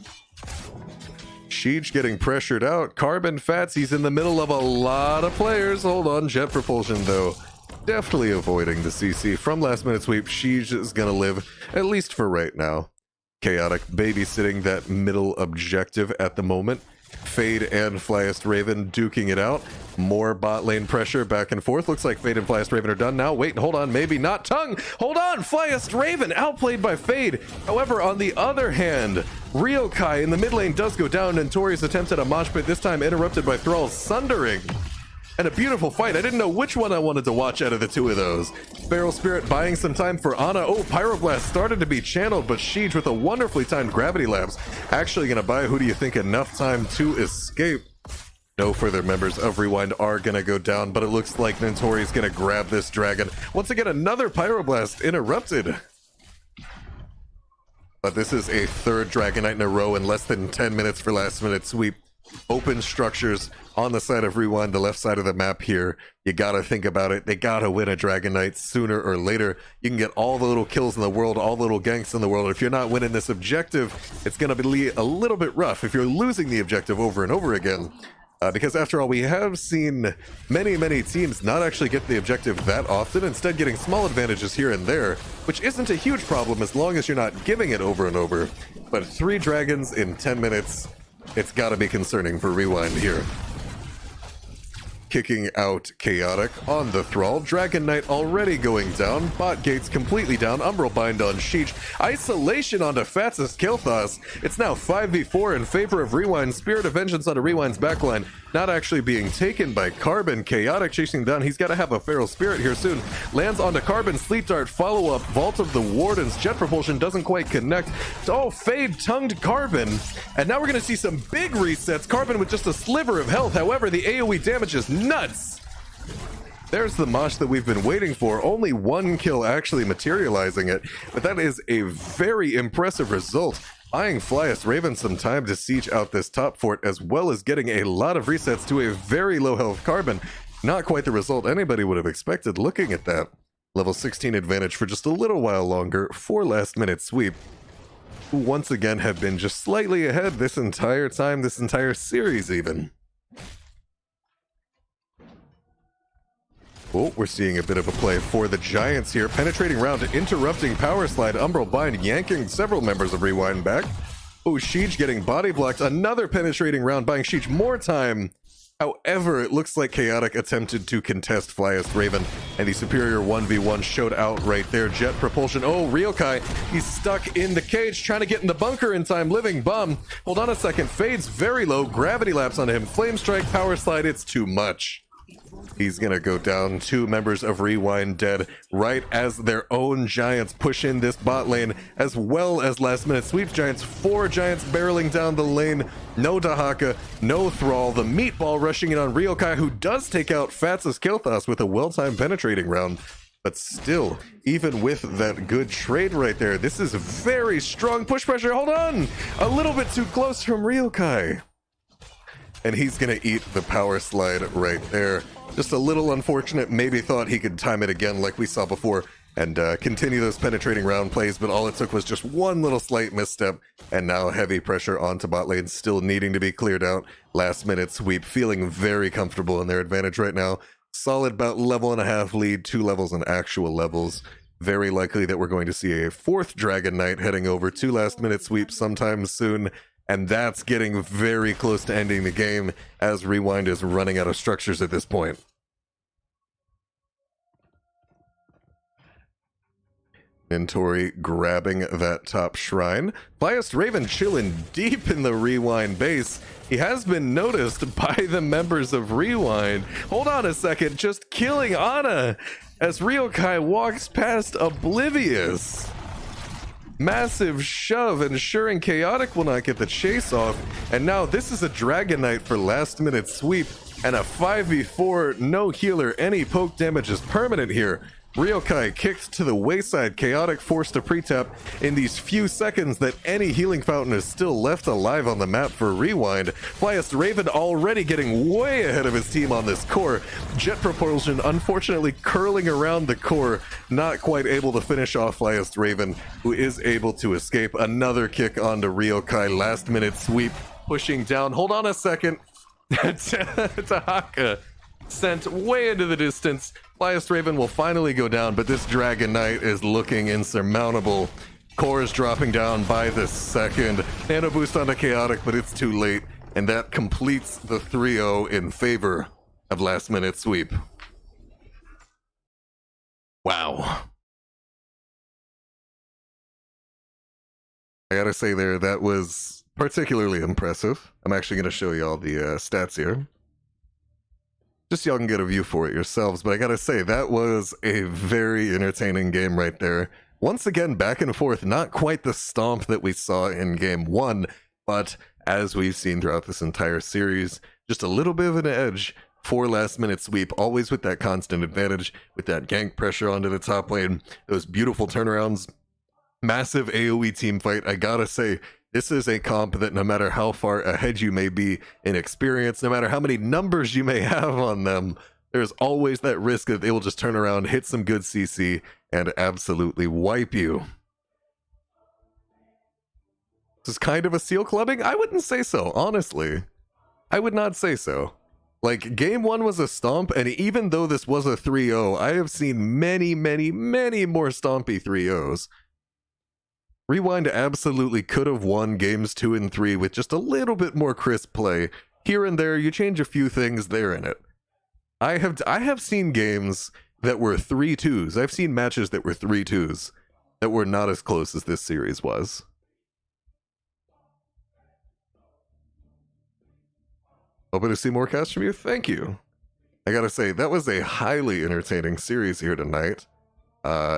S1: Sheej getting pressured out. Carbon Fats, he's in the middle of a lot of players. Hold on, Jet Propulsion though. Definitely avoiding the CC from last minute sweep. Sheej is gonna live, at least for right now. Chaotic babysitting that middle objective at the moment. Fade and Flyest Raven duking it out. More bot lane pressure back and forth. Looks like Fade and Flyest Raven are done now. Wait, hold on, maybe not. Tongue, hold on! Flyest Raven outplayed by Fade. However, on the other hand, Ryokai in the mid lane does go down, and Tori's attempt at a mosh pit, this time interrupted by Thrall's Sundering. And a beautiful fight. I didn't know which one I wanted to watch out of the 2 of those. Feral Spirit buying some time for Ana. Oh, Pyroblast started to be channeled, but Sheej with a wonderfully timed Gravity Lapse actually going to buy who do you think enough time to escape. No further members of RewinD are going to go down, but it looks like Nentori's going to grab this dragon. Once again, another Pyroblast interrupted. But this is a 3rd Dragon Knight in a row in less than 10 minutes for last minute sweep. Open structures on the side of RewinD, the left side of the map here. You gotta think about it. They gotta win a Dragon Knight sooner or later. You can get all the little kills in the world, all the little ganks in the world. If you're not winning this objective, it's gonna be a little bit rough if you're losing the objective over and over again. Because after all, we have seen many teams not actually get the objective that often, instead getting small advantages here and there, which isn't a huge problem as long as you're not giving it over and over. But 3 dragons in 10 minutes, it's gotta be concerning for RewinD here. Kicking out Chaotic on the Thrall. Dragon Knight already going down. Bot gates completely down. Umbral Bind on Sheech. Isolation onto Fatsis Kilthos. It's now 5v4 in favor of RewinD. Spirit of Vengeance onto RewinD's backline. Not actually being taken by Carbon. Chaotic chasing down. He's got to have a Feral Spirit here soon. Lands onto Carbon. Sleep Dart. Follow up. Vault of the Wardens. Jet Propulsion doesn't quite connect. Oh, Fade tongued Carbon. And now we're going to see some big resets. Carbon with just a sliver of health. However, the AoE damage is nuts. There's the mosh that we've been waiting for. Only one kill actually materializing it, but that is a very impressive result. Buying Flyest Raven some time to siege out this top fort, as well as getting a lot of resets to a very low health Carbon. Not quite the result anybody would have expected looking at that. Level 16 advantage for just a little while longer for last minute sweep, who once again have been just slightly ahead this entire time, this entire series even. Oh, we're seeing a bit of a play for the Giants here. Penetrating round, interrupting power slide. Umbral Bind yanking several members of RewinD back. Oh, Sheej getting body blocked. Another penetrating round, buying Sheej more time. However, it looks like Chaotic attempted to contest Flyest Raven, and the superior 1v1 showed out right there. Jet propulsion. Oh, Ryokai, he's stuck in the cage, trying to get in the bunker in time. Living Bum. Hold on a second. Fades very low. Gravity lapse onto him. Flame Strike, power slide. It's too much. He's gonna go down. 2 members of RewinD dead right as their own Giants push in this bot lane, as well as last minute sweeps Giants. 4 Giants barreling down the lane. No Dahaka, no Thrall. The meatball rushing in on Ryokai, who does take out Fatsis Kilthas with a well-timed penetrating round. But still, even with that good trade right there, this is very strong push pressure. Hold on! A little bit too close from Ryokai. And he's gonna eat the power slide right there. Just a little unfortunate. Maybe thought he could time it again like we saw before and continue those penetrating round plays, but all it took was just one little slight misstep, and now heavy pressure onto bot lane, still needing to be cleared out. Last minute sweep, feeling very comfortable in their advantage right now. Solid about level and a half lead, 2 levels in actual levels. Very likely that we're going to see a 4th Dragon Knight heading over to last minute sweep sometime soon. And that's getting very close to ending the game, as RewinD is running out of structures at this point. Nintori grabbing that top shrine. Flyest Raven chilling deep in the RewinD base. He has been noticed by the members of RewinD. Hold on a second, just killing Ana as Ryokai walks past oblivious. Massive shove, ensuring Chaotic will not get the chase off. And now this is a Dragon Knight for last minute sweep and a 5v4, no healer. Any poke damage is permanent here. Ryokai kicked to the wayside. Chaotic forced to pre-tap in these few seconds that any healing fountain is still left alive on the map for RewinD. Flyest Raven already getting way ahead of his team on this core. Jet propulsion unfortunately curling around the core, not quite able to finish off Flyest Raven, who is able to escape. Another kick onto Ryokai, last minute sweep, pushing down. Hold on a second. Dahaka sent way into the distance. Flyest Raven will finally go down, but this Dragon Knight is looking insurmountable. Core is dropping down by the second. Nano boost onto Chaotic, but it's too late. And that completes the 3-0 in favor of last minute sweep. Wow. I gotta say there, that was particularly impressive. I'm actually gonna show you all the stats here, just so y'all can get a view for it yourselves. But I gotta say, that was a very entertaining game right there. Once again, back and forth, not quite the stomp that we saw in game 1, but as we've seen throughout this entire series, just a little bit of an edge for last minute sweep, always with that constant advantage, with that gank pressure onto the top lane, those beautiful turnarounds, massive AoE team fight. I gotta say, this is a comp that no matter how far ahead you may be in experience, no matter how many numbers you may have on them, there's always that risk that they will just turn around, hit some good CC, and absolutely wipe you. This is kind of a seal clubbing? I wouldn't say so, honestly. I would not say so. Like, game 1 was a stomp, and even though this was a 3-0, I have seen many, many, many more stompy 3-0s. RewinD absolutely could have won games 2 and 3 with just a little bit more crisp play. Here and there, you change a few things there in it. I have seen games that were 3-2s. I've seen matches that were 3-2s that were not as close as this series was. Hoping to see more casts from you? Thank you. I gotta say, that was a highly entertaining series here tonight.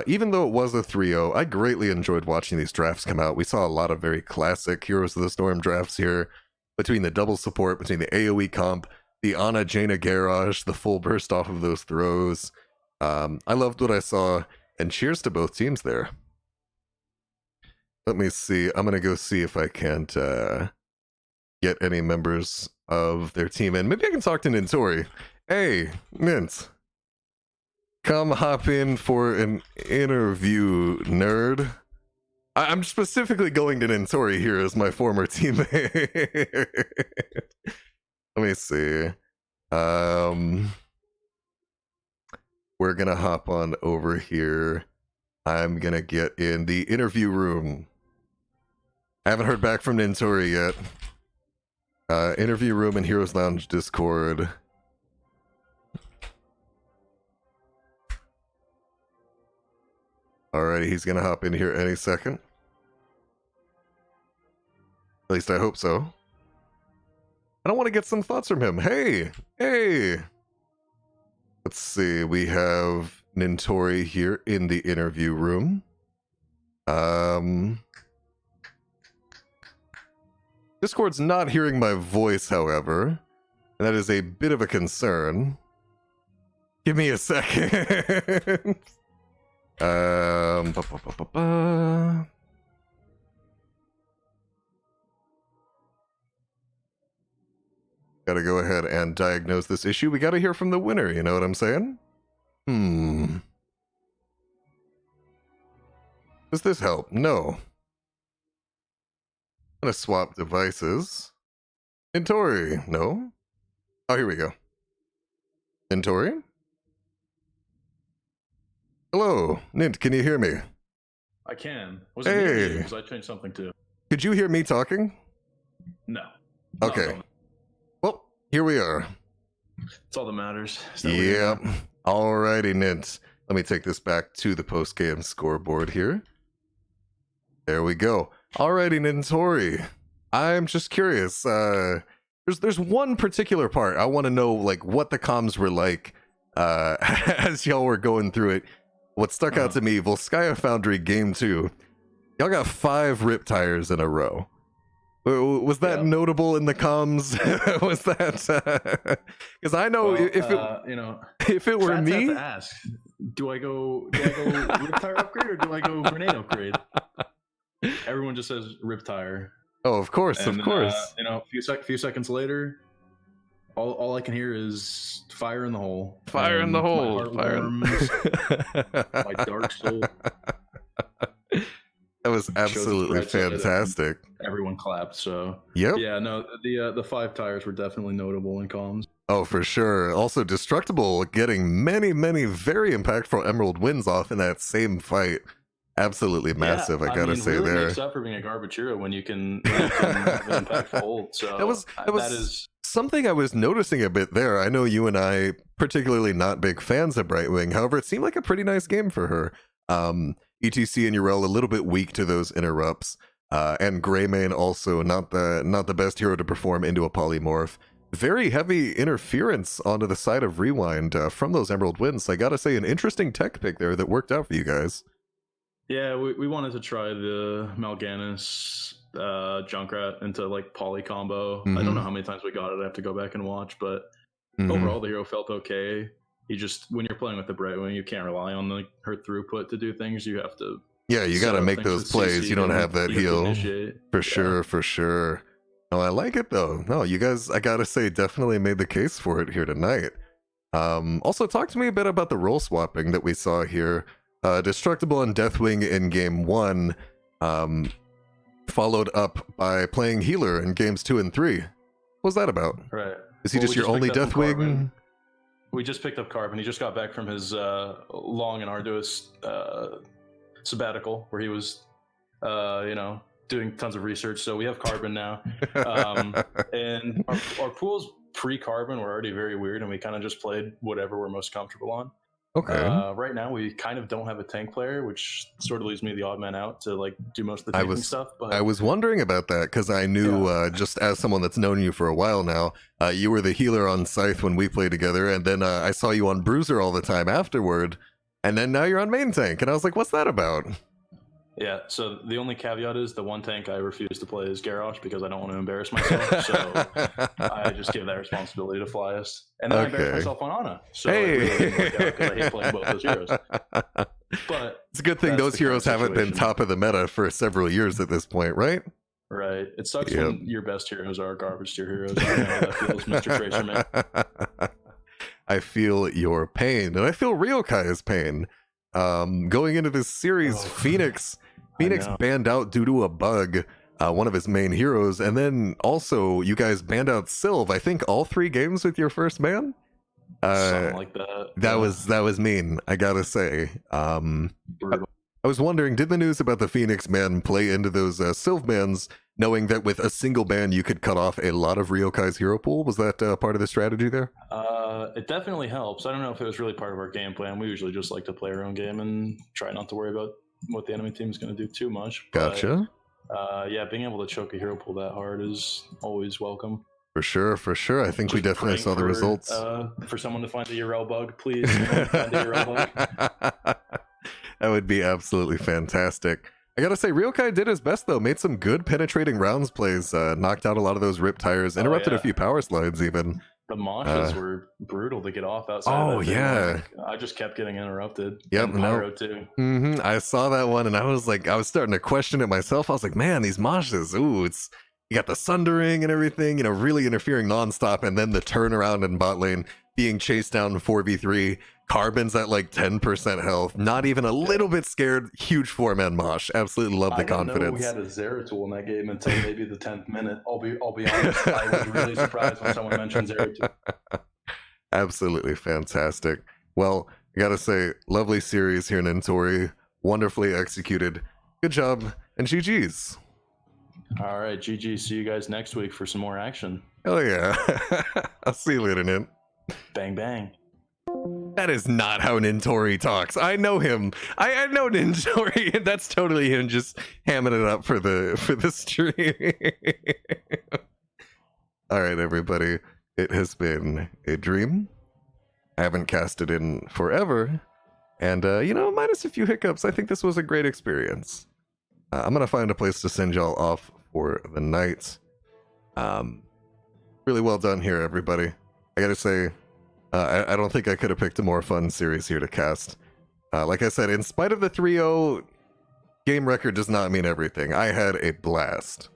S1: Even though it was a 3-0, I greatly enjoyed watching these drafts come out. We saw a lot of very classic Heroes of the Storm drafts here, between the double support, between the AoE comp, the Ana Jaina garage, the full burst off of those throws. I loved what I saw, and cheers to both teams there. Let me see. I'm going to go see if I can't get any members of their team in. Maybe I can talk to Nintori. Hey, Nint. Come hop in for an interview, nerd. I'm specifically going to Nintori here as my former teammate. Let me see. We're going to hop on over here. I'm going to get in the interview room. I haven't heard back from Nintori yet. Interview room in Heroes Lounge Discord. Alrighty, he's gonna hop in here any second. At least I hope so. I don't want to get some thoughts from him. Hey! Let's see, we have Nintori here in the interview room. Discord's not hearing my voice, however, and that is a bit of a concern. Give me a second. Gotta go ahead and diagnose this issue. We gotta hear from the winner, you know what I'm saying? Does this help? No. I'm gonna swap devices. Nintori, no? Oh, here we go. Nintori? Hello, Nint, can you hear me?
S3: I can. Was it me because I changed something too?
S1: Could you hear me talking?
S3: No.
S1: Okay. Well, here we are.
S3: That's all that matters.
S1: Yep. Alrighty, Nint. Let me take this back to the post-game scoreboard here. There we go. Alrighty, Nintori. I'm just curious. There's one particular part I want to know, like, what the comms were like as y'all were going through it. What stuck out to me, Volskaya Foundry Game 2. Y'all got 5 rip tires in a row. Was that notable in the comms? Was that because I know if it were me,
S3: to ask, do I go rip tire upgrade or do I go grenade upgrade? Everyone just says rip tire.
S1: Oh, of course,
S3: and,
S1: of course.
S3: A few seconds later, all I can hear is fire in the hole.
S1: Fire in the hole.
S3: My dark soul.
S1: That was absolutely fantastic.
S3: Everyone clapped. So
S1: yep.
S3: Yeah, no, the 5 tires were definitely notable in comms.
S1: Oh, for sure. Also, Destructible getting many very impactful Emerald wins off in that same fight. Absolutely massive, I gotta say
S3: really
S1: there.
S3: Makes up for being a garbage hero when you can have an impactful ult. So that is
S1: something I was noticing a bit there. I know you and I, particularly not big fans of Brightwing. However, it seemed like a pretty nice game for her. ETC and Urel a little bit weak to those interrupts. And Greymane also not the best hero to perform into a polymorph. Very heavy interference onto the side of RewinD from those Emerald wins. So I gotta say, an interesting tech pick there that worked out for you guys.
S3: Yeah, we wanted to try the Mal'Ganis Junkrat into like poly combo. I don't know how many times we got it. I have to go back and watch, but overall the hero felt okay. You just, when you're playing with the Brightwing, you can't rely on her throughput to do things. You have to.
S1: Yeah, you got to make those plays. You don't have that heal. For sure. No, I like it though. No, you guys, I gotta say, definitely made the case for it here tonight. Also, talk to me a bit about the role swapping that we saw here. Destructible and Deathwing in game 1, followed up by playing healer in games 2 and 3. What was that about?
S3: Right.
S1: Is he just your only Deathwing?
S3: We just picked up Carbon. He just got back from his long and arduous sabbatical where he was, doing tons of research. So we have Carbon now. And our pools pre-Carbon were already very weird, and we kind of just played whatever we're most comfortable on.
S1: Okay.
S3: Right now we kind of don't have a tank player, which sort of leaves me the odd man out to like do most of the tanking stuff. But
S1: I was wondering about that because I knew just as someone that's known you for a while now, you were the healer on Scythe when we played together, and then I saw you on Bruiser all the time afterward, and then now you're on main tank, and I was like, what's that about?
S3: Yeah, so the only caveat is the one tank I refuse to play is Garrosh because I don't want to embarrass myself. So I just give that responsibility to Flyest. And then I embarrass myself on Ana. So it really didn't work out because I hate playing both those heroes. But
S1: it's a good thing those heroes haven't been top of the meta for several years at this point, right?
S3: Right. It sucks when your best heroes are garbage tier heroes. I know how that feels, Mr. Tracerman.
S1: I feel your pain, and I feel Ryokai's pain. Going into this series, Phoenix banned out due to a bug one of his main heroes, and then also you guys banned out Sylve. I think all 3 games with your first ban.
S3: Something like that.
S1: That was mean, I gotta say. I was wondering, did the news about the Phoenix ban play into those Sylve bans, knowing that with a single ban you could cut off a lot of Ryokai's hero pool? Was that part of the strategy there?
S3: It definitely helps. I don't know if it was really part of our game plan. We usually just like to play our own game and try not to worry about what the enemy team is going to do too much.
S1: Gotcha.
S3: But, yeah, being able to choke a hero pool that hard is always welcome.
S1: For sure. I think just we definitely saw the results.
S3: For someone to find the URL bug, please find the URL bug.
S1: That would be absolutely fantastic. I gotta say, Ryokai did his best though. Made some good penetrating rounds plays. Knocked out a lot of those rip tires. Interrupted a few power slides even.
S3: The moshes were brutal to get off outside.
S1: Oh yeah,
S3: I just kept getting interrupted.
S1: Yep,
S3: Pyro too.
S1: I saw that one, and I was starting to question it myself. I was like, man, these moshes. Ooh, you got the sundering and everything. You know, really interfering nonstop, and then the turnaround in bot lane, being chased down 4v3. Carbon's at like 10% health, not even a little bit scared. Huge 4-man mosh. Absolutely love the confidence.
S3: I didn't know we had a Zeratul in that game until maybe the 10th minute. I'll be honest. I was really surprised when someone mentioned Zeratul.
S1: Absolutely fantastic. Well, I gotta say, lovely series here in Entori. Wonderfully executed. Good job, and GG's.
S3: All right, GG. See you guys next week for some more action.
S1: Hell yeah. I'll see you later, Nint.
S3: Bang, bang.
S1: That is not how Nintori talks. I know him. I know Nintori. That's totally him just hamming it up for the stream. All right, everybody. It has been a dream. I haven't casted in forever. And, minus a few hiccups, I think this was a great experience. I'm going to find a place to send y'all off for the night. Really well done here, everybody. I got to say, I don't think I could have picked a more fun series here to cast. Like I said, in spite of the 3-0, game record does not mean everything. I had a blast.